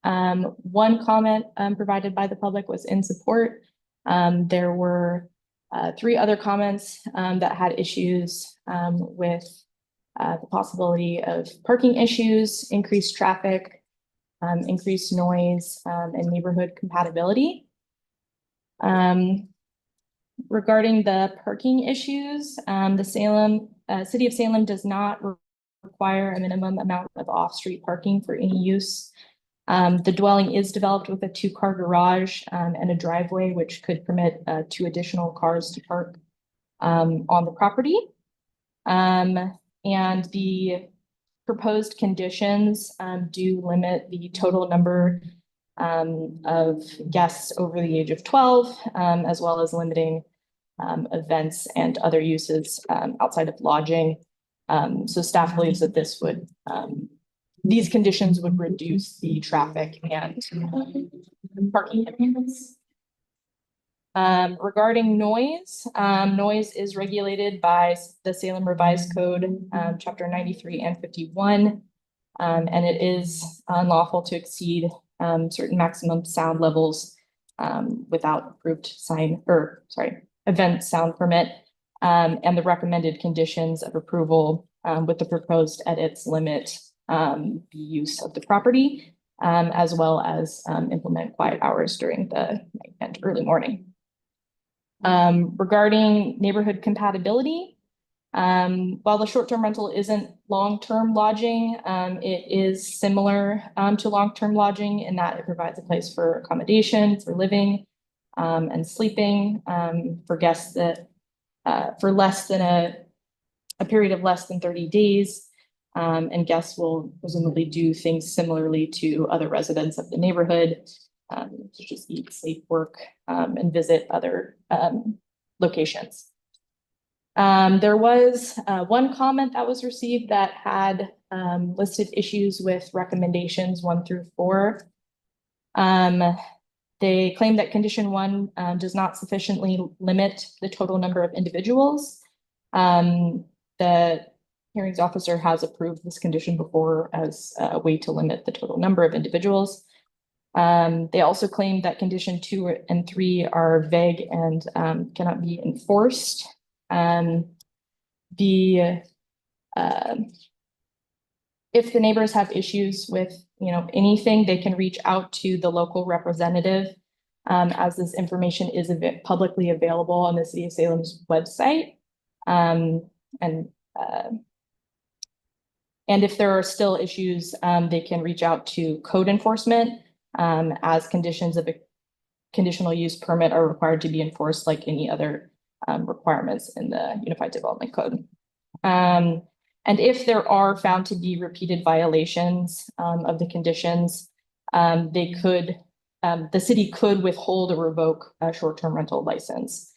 1 comment provided by the public was in support. There were 3 other comments that had issues with the possibility of parking issues, increased traffic, increased noise, and neighborhood compatibility. Regarding the parking issues, the City of Salem does not require a minimum amount of off-street parking for any use. The dwelling is developed with a 2-car garage and a driveway, which could permit 2 additional cars to park. on the property. And the proposed conditions do limit the total number of guests over the age of 12, as well as limiting events and other uses outside of lodging. So staff believes that this would, these conditions would reduce the traffic and parking convenience. Regarding noise, noise is regulated by the Salem Revised Code, chapter 93 and 51. And it is unlawful to exceed certain maximum sound levels without approved event sound permit. And the recommended conditions of approval with the proposed edits limit the use of the property, as well as implement quiet hours during the night and early morning. Regarding neighborhood compatibility, while the short-term rental isn't long-term lodging, it is similar to long-term lodging in that it provides a place for accommodation, for living, and sleeping for guests that for less than a period of less than 30 days. And guests will presumably do things similarly to other residents of the neighborhood, such as eat, sleep, work, and visit other locations. There was one comment that was received that had listed issues with recommendations 1 through 4. They claim that condition 1 does not sufficiently limit the total number of individuals. The hearings officer has approved this condition before as a way to limit the total number of individuals. They also claim that condition 2 and 3 are vague and cannot be enforced. If the neighbors have issues with, anything, they can reach out to the local representative, as this information is publicly available on the City of Salem's website. And if there are still issues, they can reach out to code enforcement, as conditions of a conditional use permit are required to be enforced like any other requirements in the Unified Development Code. And if there are found to be repeated violations of the conditions, the city could withhold or revoke a short-term rental license,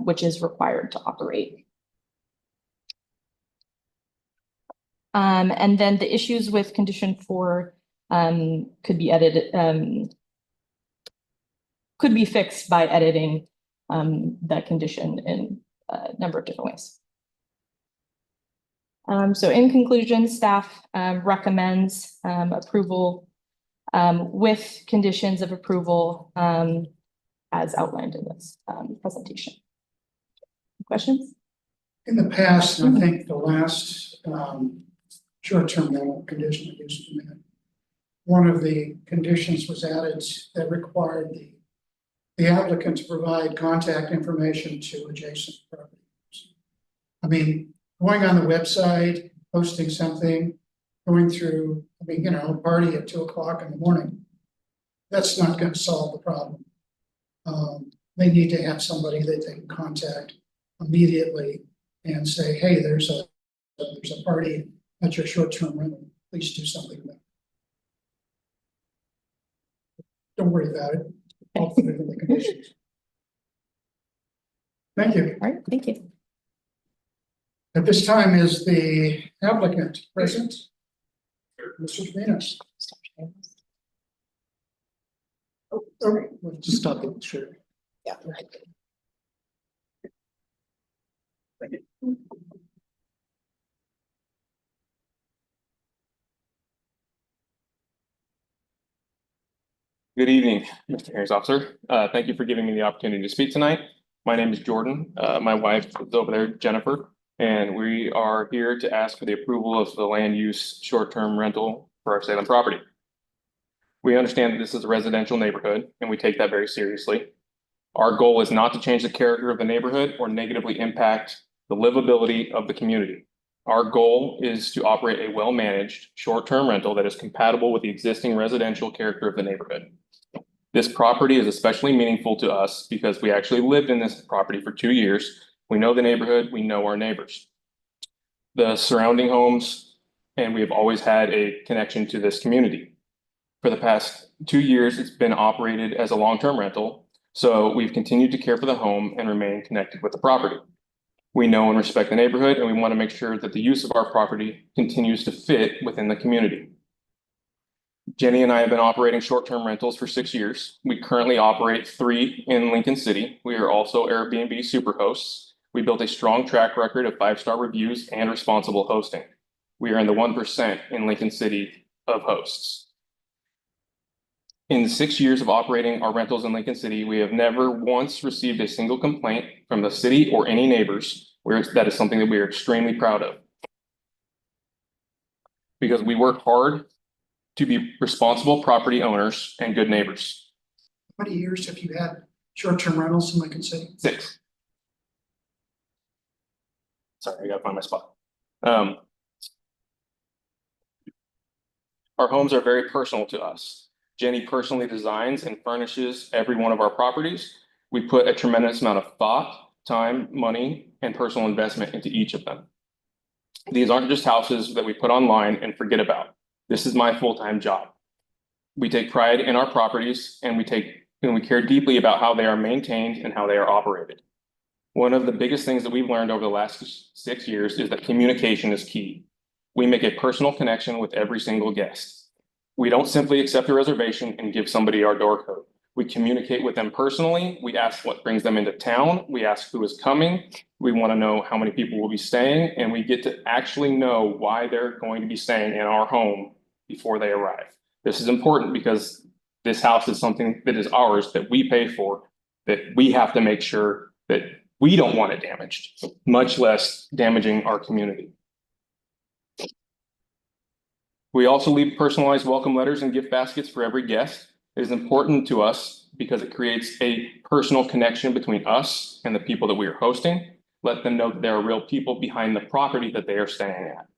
which is required to operate. And then the issues with condition 4 could be edited, could be fixed by editing that condition in a number of different ways. So in conclusion, staff recommends approval with conditions of approval as outlined in this presentation. Questions? In the past, and I think the last short-term rental conditional use permit, one of the conditions was added that required the applicant to provide contact information to adjacent properties. I mean, going on the website, posting something, going through, a party at 2 o'clock in the morning, that's not going to solve the problem. They need to have somebody that they can contact immediately and say, hey, there's a party at your short-term rental, please do something about it. Don't worry about it. I'll put it in the conditions. Thank you. All right, thank you. At this time, is the applicant present? Mr. Dominguez. We'll just stop it, sure. Yeah. Good evening, Mr. Hearings Officer. Thank you for giving me the opportunity to speak tonight. My name is Jordan. My wife is over there, Jennifer, and we are here to ask for the approval of the land use short-term rental for our Salem property. We understand that this is a residential neighborhood, and we take that very seriously. Our goal is not to change the character of the neighborhood or negatively impact the livability of the community. Our goal is to operate a well-managed short-term rental that is compatible with the existing residential character of the neighborhood. This property is especially meaningful to us because we actually lived in this property for 2 years We know the neighborhood, we know our neighbors. The surrounding homes, and we have always had a connection to this community. For the past 2 years, it's been operated as a long-term rental, so we've continued to care for the home and remain connected with the property. We know and respect the neighborhood, and we want to make sure that the use of our property continues to fit within the community. Jenny and I have been operating short-term rentals for 6 years. We currently operate 3 in Lincoln City. We are also Airbnb superhosts. We built a strong track record of 5-star reviews and responsible hosting. We are in the 1% in Lincoln City of hosts. In 6 years of operating our rentals in Lincoln City, we have never once received a single complaint from the city or any neighbors. That is something that we are extremely proud of. Because we work hard to be responsible property owners and good neighbors. How many years have you had short-term rentals in Lincoln City? 6. Sorry, I gotta find my spot. Our homes are very personal to us. Jenny personally designs and furnishes every one of our properties. We put a tremendous amount of thought, time, money, and personal investment into each of them. These aren't just houses that we put online and forget about. This is my full-time job. We take pride in our properties, and we care deeply about how they are maintained and how they are operated. One of the biggest things that we've learned over the last 6 years is that communication is key. We make a personal connection with every single guest. We don't simply accept a reservation and give somebody our door code. We communicate with them personally. We ask what brings them into town. We ask who is coming. We want to know how many people will be staying, and we get to actually know why they're going to be staying in our home before they arrive. This is important because this house is something that is ours, that we pay for, that we have to make sure that we don't want it damaged, much less damaging our community. We also leave personalized welcome letters and gift baskets for every guest. It is important to us because it creates a personal connection between us and the people that we are hosting. Let them know that there are real people behind the property that they are staying at.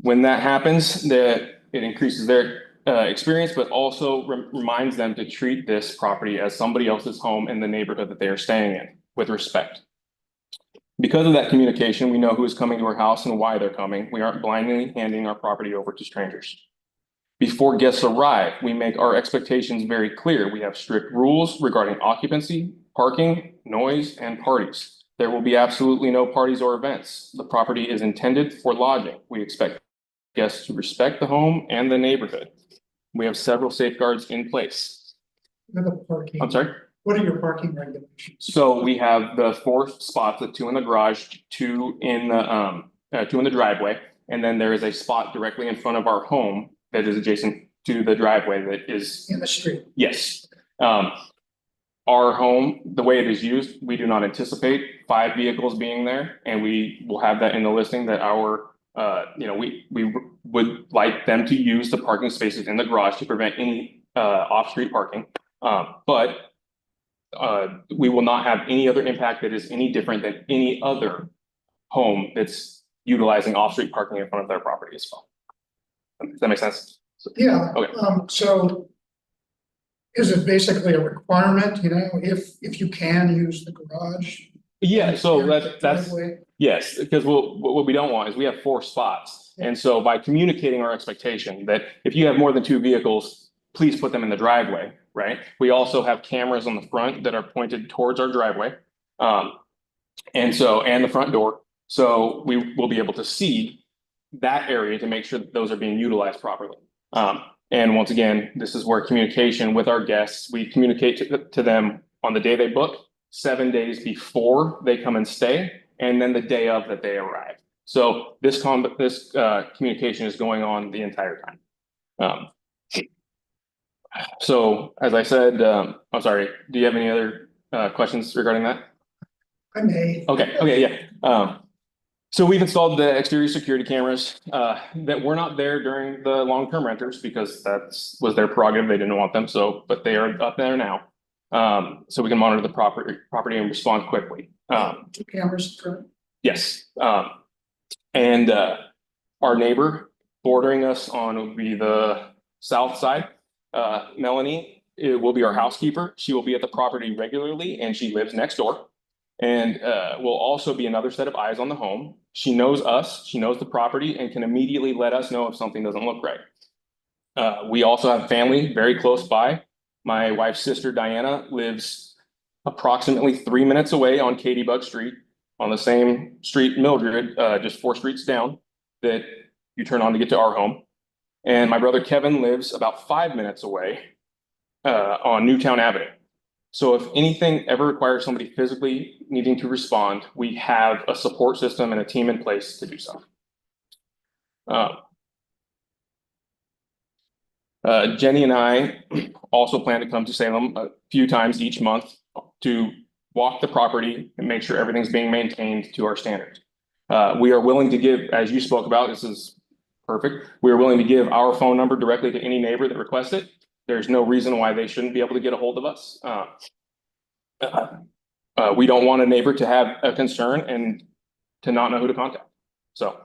When that happens, it increases their experience, but also reminds them to treat this property as somebody else's home in the neighborhood that they are staying in, with respect. Because of that communication, we know who is coming to our house and why they're coming. We aren't blindly handing our property over to strangers. Before guests arrive, we make our expectations very clear. We have strict rules regarding occupancy, parking, noise, and parties. There will be absolutely no parties or events. The property is intended for lodging. We expect guests to respect the home and the neighborhood. We have several safeguards in place. What are the parking? I'm sorry? What are your parking regulations? So we have the 4 spots, the 2 in the garage, 2 in the driveway, and then there is a spot directly in front of our home that is adjacent to the driveway that is. In the street? Yes. Our home, the way it is used, we do not anticipate 5 vehicles being there, and we will have that in the listing that our, we would like them to use the parking spaces in the garage to prevent any off-street parking. But we will not have any other impact that is any different than any other home that's utilizing off-street parking in front of their property as well. Does that make sense? Yeah, Okay. So is it basically a requirement, if you can use the garage? Yeah, so and the that's, driveway? yes, because what we don't want is we have 4 spots. And so by communicating our expectation that if you have more than 2 vehicles, please put them in the driveway, right? We also have cameras on the front that are pointed towards our driveway. And the front door. So we will be able to see that area to make sure that those are being utilized properly. And once again, this is where communication with our guests, we communicate to them on the day they book, 7 days before they come and stay, and then the day of that they arrive. So this communication is going on the entire time. So as I said, I'm sorry, do you have any other questions regarding that? I may. Okay, yeah. So we've installed the exterior security cameras that were not there during the long-term renters because that was their prerogative. They didn't want them. But they are up there now. So we can monitor the property and respond quickly. 2 cameras for. Yes. And our neighbor bordering us on would be the south side. Melanie will be our housekeeper. She will be at the property regularly and she lives next door. and will also be another set of eyes on the home. She knows us, she knows the property, and can immediately let us know if something doesn't look right. We also have family very close by. My wife's sister Diana lives approximately 3 minutes away on Katie Bug Street, on the same street, Mildred, just 4 streets down, that you turn on to get to our home. And my brother Kevin lives about 5 minutes away on Newtown Avenue. So if anything ever requires somebody physically needing to respond, we have a support system and a team in place to do so. Jenny and I also plan to come to Salem a few times each month to walk the property and make sure everything's being maintained to our standards. We are willing to give, as you spoke about, this is perfect. We are willing to give our phone number directly to any neighbor that requests it. There's no reason why they shouldn't be able to get a hold of us. We don't want a neighbor to have a concern and to not know who to contact. So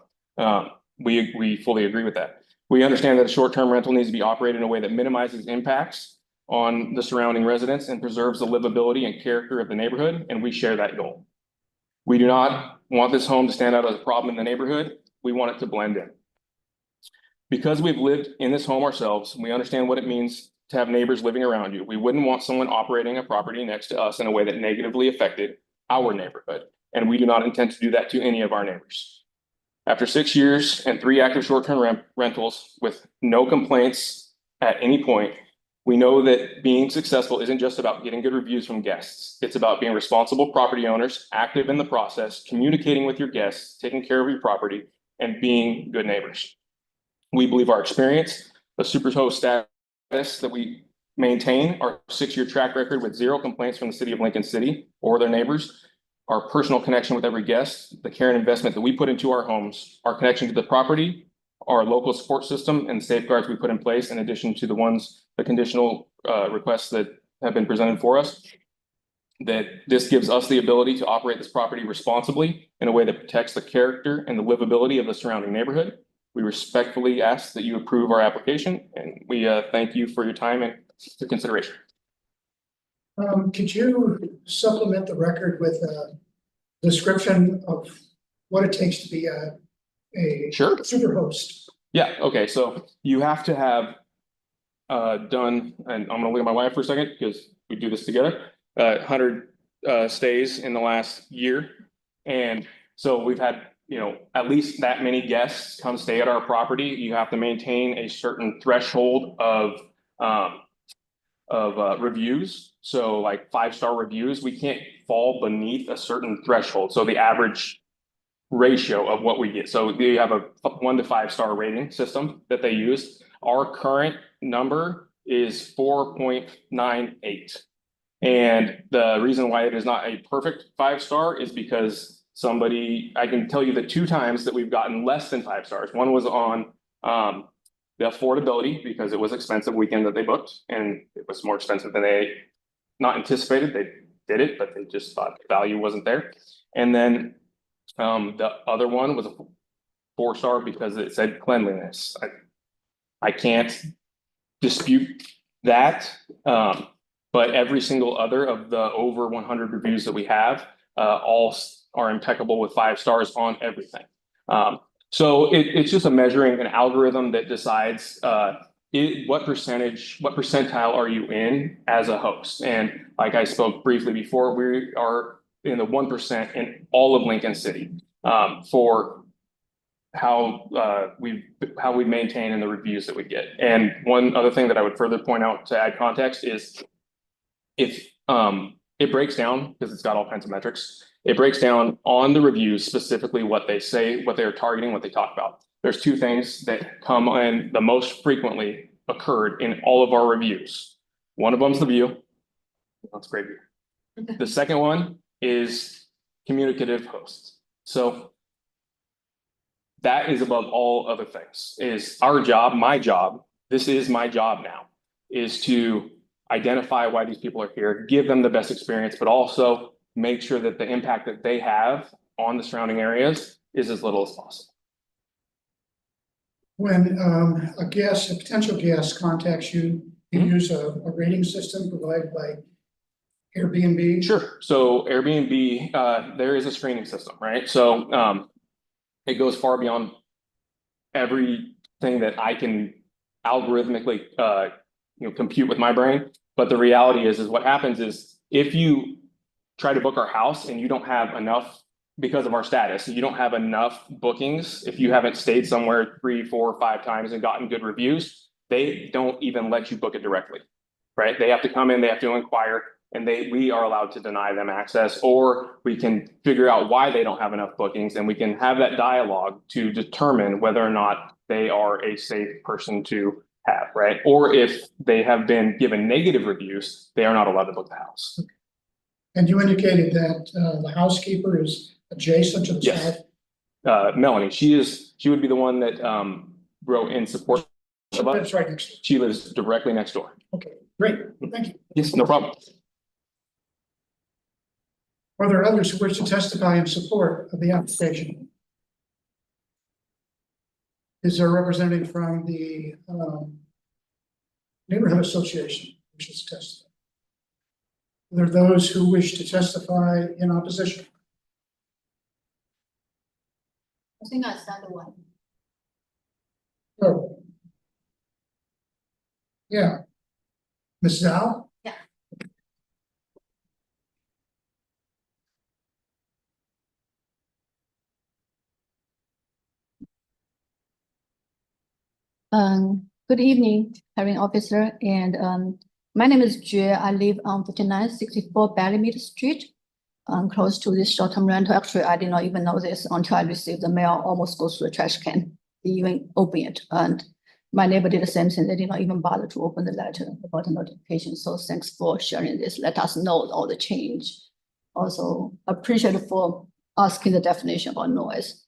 we fully agree with that. We understand that a short-term rental needs to be operated in a way that minimizes impacts on the surrounding residents and preserves the livability and character of the neighborhood, and we share that goal. We do not want this home to stand out as a problem in the neighborhood. We want it to blend in. Because we've lived in this home ourselves, we understand what it means to have neighbors living around you. We wouldn't want someone operating a property next to us in a way that negatively affected our neighborhood, and we do not intend to do that to any of our neighbors. After 6 years and 3 active short-term rentals with no complaints at any point, we know that being successful isn't just about getting good reviews from guests. It's about being responsible property owners, active in the process, communicating with your guests, taking care of your property, and being good neighbors. We believe our experience, the super host status that we maintain, our 6-year track record with 0 complaints from the city of Lincoln City or their neighbors, our personal connection with every guest, the care and investment that we put into our homes, our connection to the property, our local support system, and safeguards we put in place, in addition to the conditional requests that have been presented for us, that this gives us the ability to operate this property responsibly in a way that protects the character and the livability of the surrounding neighborhood. We respectfully ask that you approve our application, and we thank you for your time and your consideration. Could you supplement the record with a description of what it takes to be a Sure. super host? Yeah, okay, so you have to have done, and I'm gonna look at my wife for a second because we do this together, 100 stays in the last year. And so we've had, at least that many guests come stay at our property. You have to maintain a certain threshold of reviews. So like 5-star reviews, we can't fall beneath a certain threshold. So the average ratio of what we get. So you have a 1 to 5-star rating system that they use. Our current number is 4.98. And the reason why it is not a perfect 5-star is because I can tell you the 2 times that we've gotten less than 5 stars. One was on the affordability, because it was expensive weekend that they booked, and it was more expensive than they not anticipated. They did it, but they just thought the value wasn't there. And then the other one was a 4-star because it said cleanliness. I can't dispute that, but every single other of the over 100 reviews that we have, all are impeccable with 5 stars on everything. So it's just a measuring an algorithm that decides what percentile are you in as a host. And like I spoke briefly before, we are in the 1% in all of Lincoln City for how we maintain and the reviews that we get. And one other thing that I would further point out to add context is if it breaks down, because it's got all kinds of metrics, it breaks down on the reviews specifically what they say, what they're targeting, what they talk about. There's 2 things that come in the most frequently occurred in all of our reviews. One of them's the view. That's a great view. The second one is communicative hosts. So that is above all other things. Is our job, my job, this is my job now, is to identify why these people are here, give them the best experience, but also make sure that the impact that they have on the surrounding areas is as little as possible. When a potential guest contacts you, you use a rating system provided by Airbnb? Sure. So Airbnb, there is a screening system, right? So it goes far beyond everything that I can algorithmically compute with my brain. But the reality is what happens is if you try to book our house and you don't have enough because of our status, you don't have enough bookings. If you haven't stayed somewhere 3, 4, 5 times and gotten good reviews, they don't even let you book it directly, right? They have to come in, they have to inquire, and we are allowed to deny them access, or we can figure out why they don't have enough bookings, and we can have that dialogue to determine whether or not they are a safe person to have, right? Or if they have been given negative reviews, they are not allowed to book the house. And you indicated that the housekeeper is adjacent to the Yes. side? Melanie, she would be the one that wrote in support. She lives right next to She lives directly next door. Okay, great, thank you. Yes, no problem. Are there others who wish to testify in support of the application? Is there a representative from the neighborhood association which is testifying? Are there those who wish to testify in opposition? I think I started one. Oh. Yeah. Ms. Zhao? Yeah. Good evening, hearing officer, and my name is Jue. I live on 5964 Ballymead Street, close to this short-term rental. Actually, I did not even know this until I received the mail, almost goes through the trash can, even open it. And my neighbor did the same thing. They did not even bother to open the letter about the notification. So thanks for sharing this. Let us know all the change. Also appreciate for asking the definition about noise.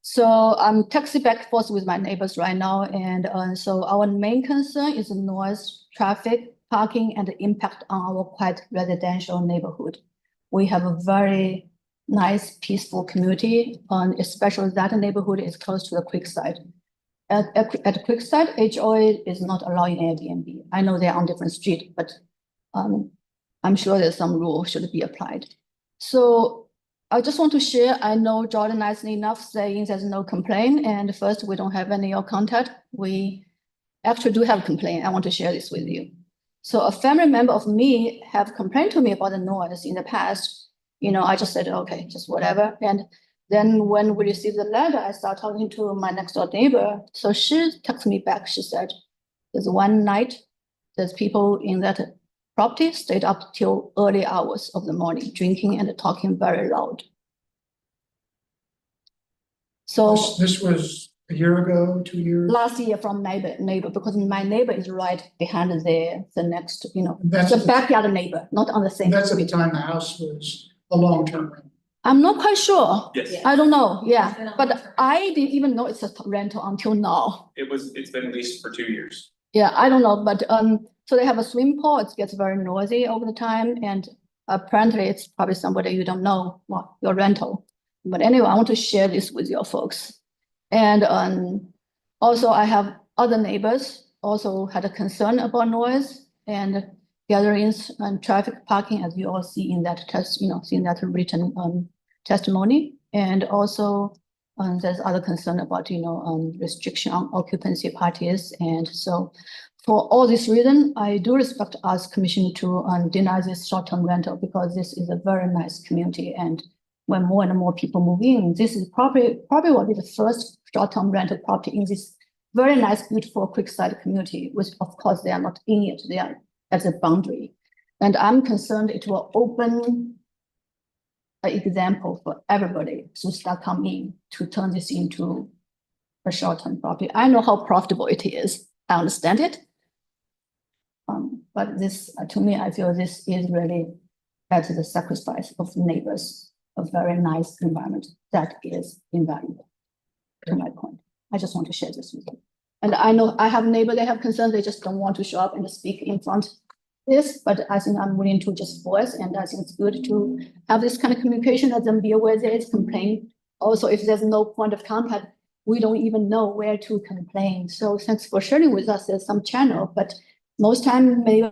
So I'm texting back and forth with my neighbors right now. And so our main concern is noise, traffic, parking, and the impact on our quiet residential neighborhood. We have a very nice, peaceful community, and especially that neighborhood is close to the Creekside. At Creekside, HOA is not allowing Airbnb. I know they're on different street, but I'm sure there's some rule should be applied. So I just want to share, I know Jordan nicely enough saying there's no complaint, and first, we don't have any contact. We actually do have a complaint. I want to share this with you. So a family member of me have complained to me about the noise in the past. You know, I just said, okay, just whatever. And then when we received the letter, I started talking to my next door neighbor. So she texted me back. She said, there's one night, there's people in that property stayed up till early hours of the morning, drinking and talking very loud. So This was a year ago, 2 years? last year from neighbor, because my neighbor is right behind the next, you know, That's the the- backyard neighbor, not on the same. That's at the street. time the house was a long-term rental. I'm not quite sure. Yes. I don't know, It's been yeah, a but long-term. I didn't even know it's a rental until now. It's been leased for 2 years. Yeah, I don't know, but so they have a swimming pool. It gets very noisy over the time, and apparently it's probably somebody you don't know, well, your rental. But anyway, I want to share this with your folks. And also I have other neighbors also had a concern about noise and gatherings and traffic parking, as you all see in that test, you know, see in that written testimony. And also there's other concern about, you know, restriction on occupancy parties. And so for all this reason, I do respect us commission to deny this short-term rental, because this is a very nice community. And when more and more people move in, this is probably will be the first short-term rental property in this very nice, beautiful Creekside community, which of course they are not in it, they are at the boundary. And I'm concerned it will open an example for everybody to start coming in to turn this into a short-term property. I know how profitable it is. I understand it. But this, to me, I feel this is really at the sacrifice of neighbors, a very nice environment that is invaluable, to my point. I just want to share this with you. And I know I have neighbors, they have concerns, they just don't want to show up and speak in front of this, but I think I'm willing to just voice, and I think it's good to have this kind of communication, let them be aware there is complaint. Also, if there's no point of contact, we don't even know where to complain. So thanks for sharing with us. There's some channel, but most time maybe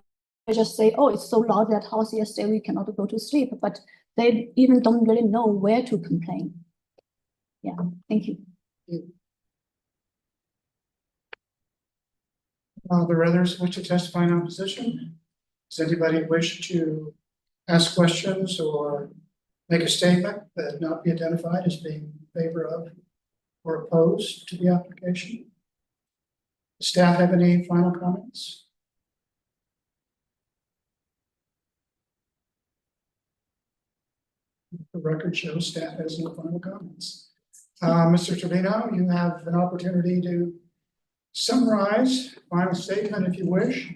just say, oh, it's so loud that house yesterday, we cannot go to sleep, but they even don't really know where to complain. Yeah, thank you. Are there others wish to testify in opposition? Does anybody wish to ask questions or make a statement that not be identified as being in favor of or opposed to the application? Does staff have any final comments? The record shows staff has no final comments. Mr. Trevino, you have an opportunity to summarize final statement if you wish.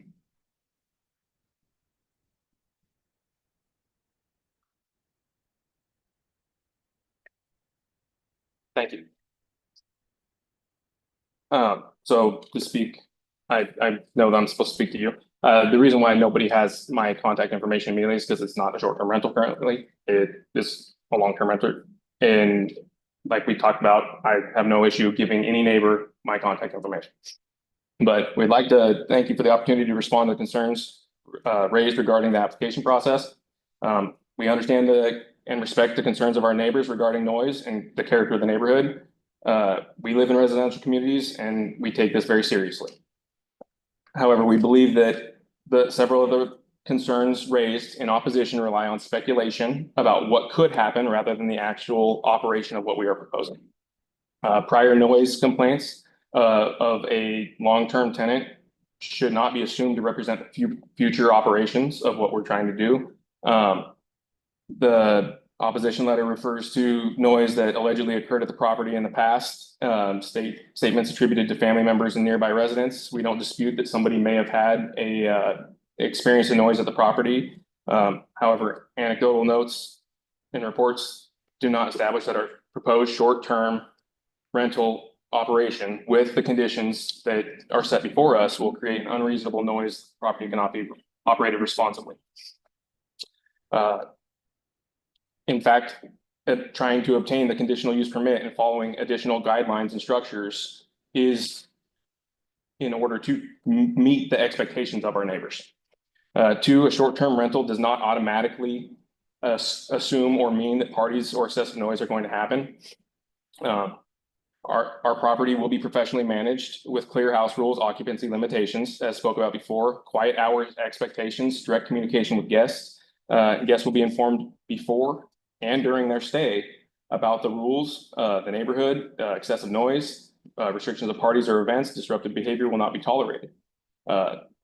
Thank you. So to speak, I know that I'm supposed to speak to you. The reason why nobody has my contact information immediately is because it's not a short-term rental currently. It is a long-term rental. And like we talked about, I have no issue giving any neighbor my contact information. But we'd like to thank you for the opportunity to respond to concerns raised regarding the application process. We understand and respect the concerns of our neighbors regarding noise and the character of the neighborhood. We live in residential communities and we take this very seriously. However, we believe that several of the concerns raised in opposition rely on speculation about what could happen rather than the actual operation of what we are proposing. Prior noise complaints of a long-term tenant should not be assumed to represent the future operations of what we're trying to do. The opposition letter refers to noise that allegedly occurred at the property in the past, statements attributed to family members and nearby residents. We don't dispute that somebody may have had experienced a noise at the property. However, anecdotal notes and reports do not establish that our proposed short-term rental operation with the conditions that are set before us will create an unreasonable noise. The property cannot be operated responsibly. In fact, trying to obtain the conditional use permit and following additional guidelines and structures is in order to meet the expectations of our neighbors. Two, a short-term rental does not automatically assume or mean that parties or excessive noise are going to happen. Our property will be professionally managed with clear house rules, occupancy limitations, as spoke about before, quiet hours expectations, direct communication with guests. Guests will be informed before and during their stay about the rules, the neighborhood, excessive noise, restrictions of parties or events, disruptive behavior will not be tolerated.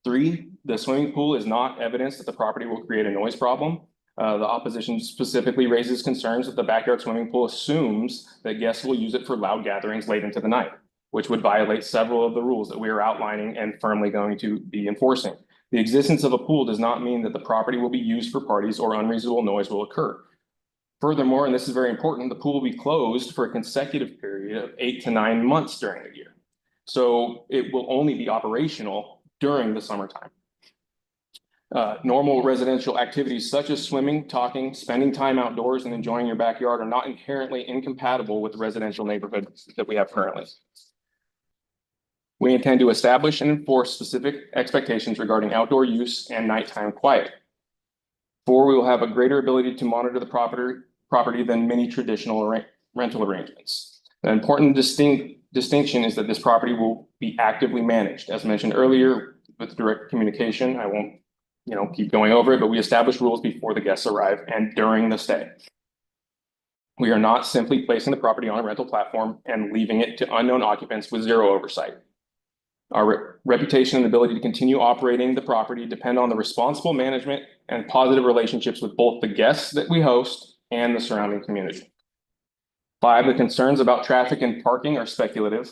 Three, the swimming pool is not evidence that the property will create a noise problem. The opposition specifically raises concerns that the backyard swimming pool assumes that guests will use it for loud gatherings late into the night, which would violate several of the rules that we are outlining and firmly going to be enforcing. The existence of a pool does not mean that the property will be used for parties or unreasonable noise will occur. Furthermore, and this is very important, the pool will be closed for a consecutive period of 8 to 9 months during the year. So it will only be operational during the summertime. Normal residential activities such as swimming, talking, spending time outdoors, and enjoying your backyard are not inherently incompatible with the residential neighborhood that we have currently. We intend to establish and enforce specific expectations regarding outdoor use and nighttime quiet. 4, we will have a greater ability to monitor the property than many traditional rental arrangements. The important distinction is that this property will be actively managed. As mentioned earlier, with direct communication, I won't keep going over it, but we establish rules before the guests arrive and during the stay. We are not simply placing the property on a rental platform and leaving it to unknown occupants with zero oversight. Our reputation and ability to continue operating the property depend on the responsible management and positive relationships with both the guests that we host and the surrounding community. 5, the concerns about traffic and parking are speculative.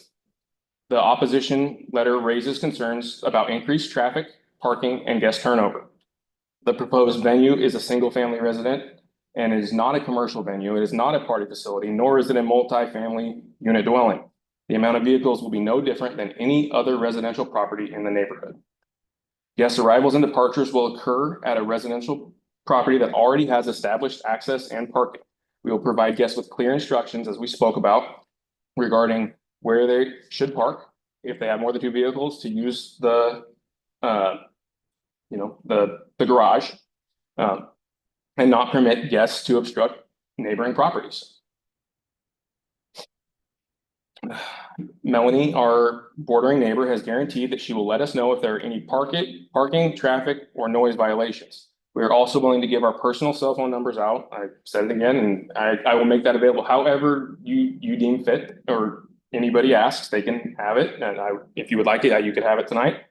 The opposition letter raises concerns about increased traffic, parking, and guest turnover. The proposed venue is a single-family resident and is not a commercial venue. It is not a party facility, nor is it a multi-family unit dwelling. The amount of vehicles will be no different than any other residential property in the neighborhood. Guest arrivals and departures will occur at a residential property that already has established access and parking. We will provide guests with clear instructions, as we spoke about, regarding where they should park if they have more than 2 vehicles, to use the the garage. And not permit guests to obstruct neighboring properties. Melanie, our bordering neighbor, has guaranteed that she will let us know if there are any parking, traffic, or noise violations. We are also willing to give our personal cell phone numbers out. I said it again, and I will make that available however you deem fit, or anybody asks, they can have it. And if you would like it, you could have it tonight.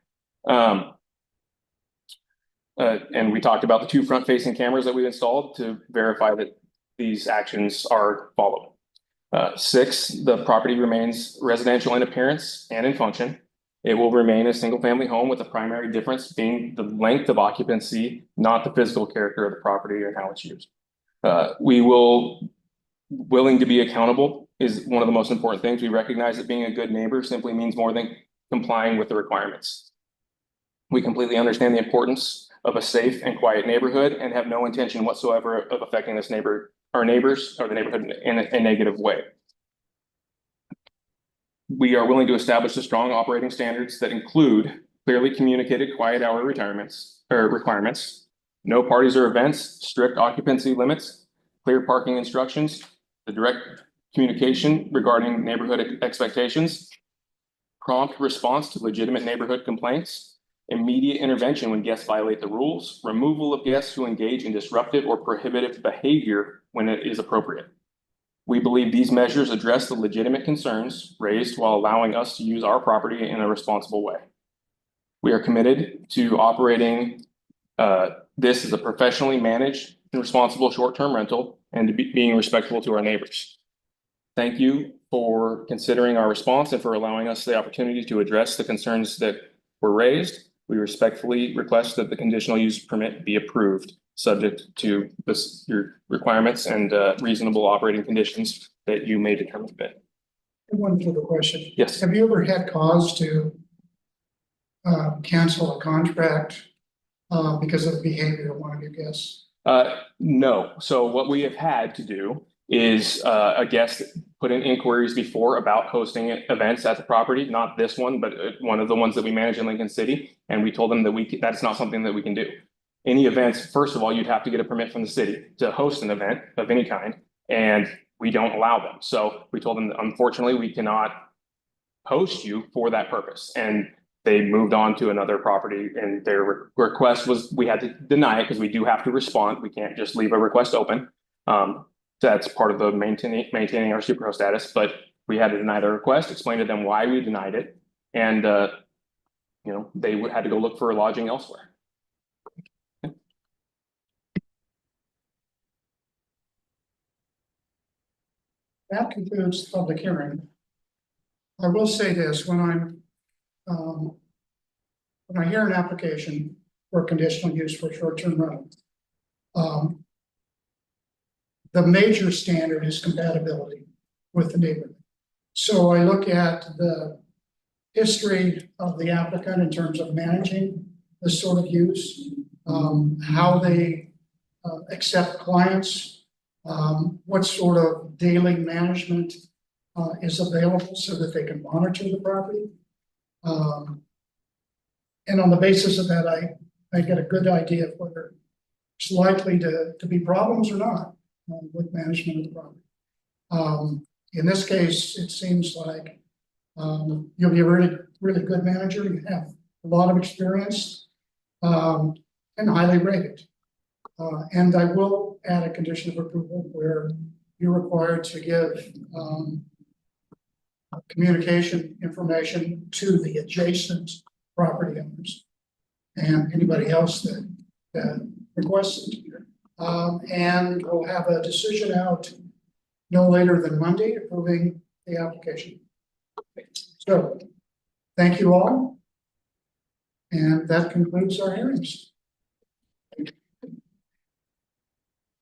And we talked about the 2 front-facing cameras that we installed to verify that these actions are followed. 6, the property remains residential in appearance and in function. It will remain a single-family home, with the primary difference being the length of occupancy, not the physical character of the property or how it's used. Willing to be accountable is one of the most important things. We recognize that being a good neighbor simply means more than complying with the requirements. We completely understand the importance of a safe and quiet neighborhood and have no intention whatsoever of affecting our neighbors or the neighborhood in a negative way. We are willing to establish the strong operating standards that include clearly communicated quiet hour requirements, no parties or events, strict occupancy limits, clear parking instructions, the direct communication regarding neighborhood expectations, prompt response to legitimate neighborhood complaints, immediate intervention when guests violate the rules, removal of guests who engage in disruptive or prohibitive behavior when it is appropriate. We believe these measures address the legitimate concerns raised while allowing us to use our property in a responsible way. We are committed to operating this as a professionally managed and responsible short-term rental and to being respectful to our neighbors. Thank you for considering our response and for allowing us the opportunity to address the concerns that were raised. We respectfully request that the conditional use permit be approved, subject to your requirements and reasonable operating conditions that you may determine fit. One further question. Yes. Have you ever had cause to cancel a contract because of the behavior of one of your guests? No. So what we have had to do is a guest put in inquiries before about hosting events at the property, not this one, but one of the ones that we manage in Lincoln City. And we told them that that's not something that we can do. Any events, first of all, you'd have to get a permit from the city to host an event of any kind, and we don't allow them. So we told them that unfortunately we cannot host you for that purpose. And they moved on to another property, and their request was we had to deny it because we do have to respond. We can't just leave a request open. That's part of the maintaining our superhost status, but we had to deny their request, explain to them why we denied it, and they had to go look for lodging elsewhere. That concludes the public hearing. I will say this, when I hear an application for conditional use for short-term rental, the major standard is compatibility with the neighborhood. So I look at the history of the applicant in terms of managing this sort of use, how they accept clients, what sort of daily management is available so that they can monitor the property. And on the basis of that, I get a good idea of whether it's likely to be problems or not with management of the property. In this case, it seems like you'll be a really, really good manager. You have a lot of experience and highly rated. And I will add a condition of approval where you're required to give communication information to the adjacent property owners and anybody else that requests it. And we'll have a decision out no later than Monday approving the application. So, thank you all. And that concludes our hearings.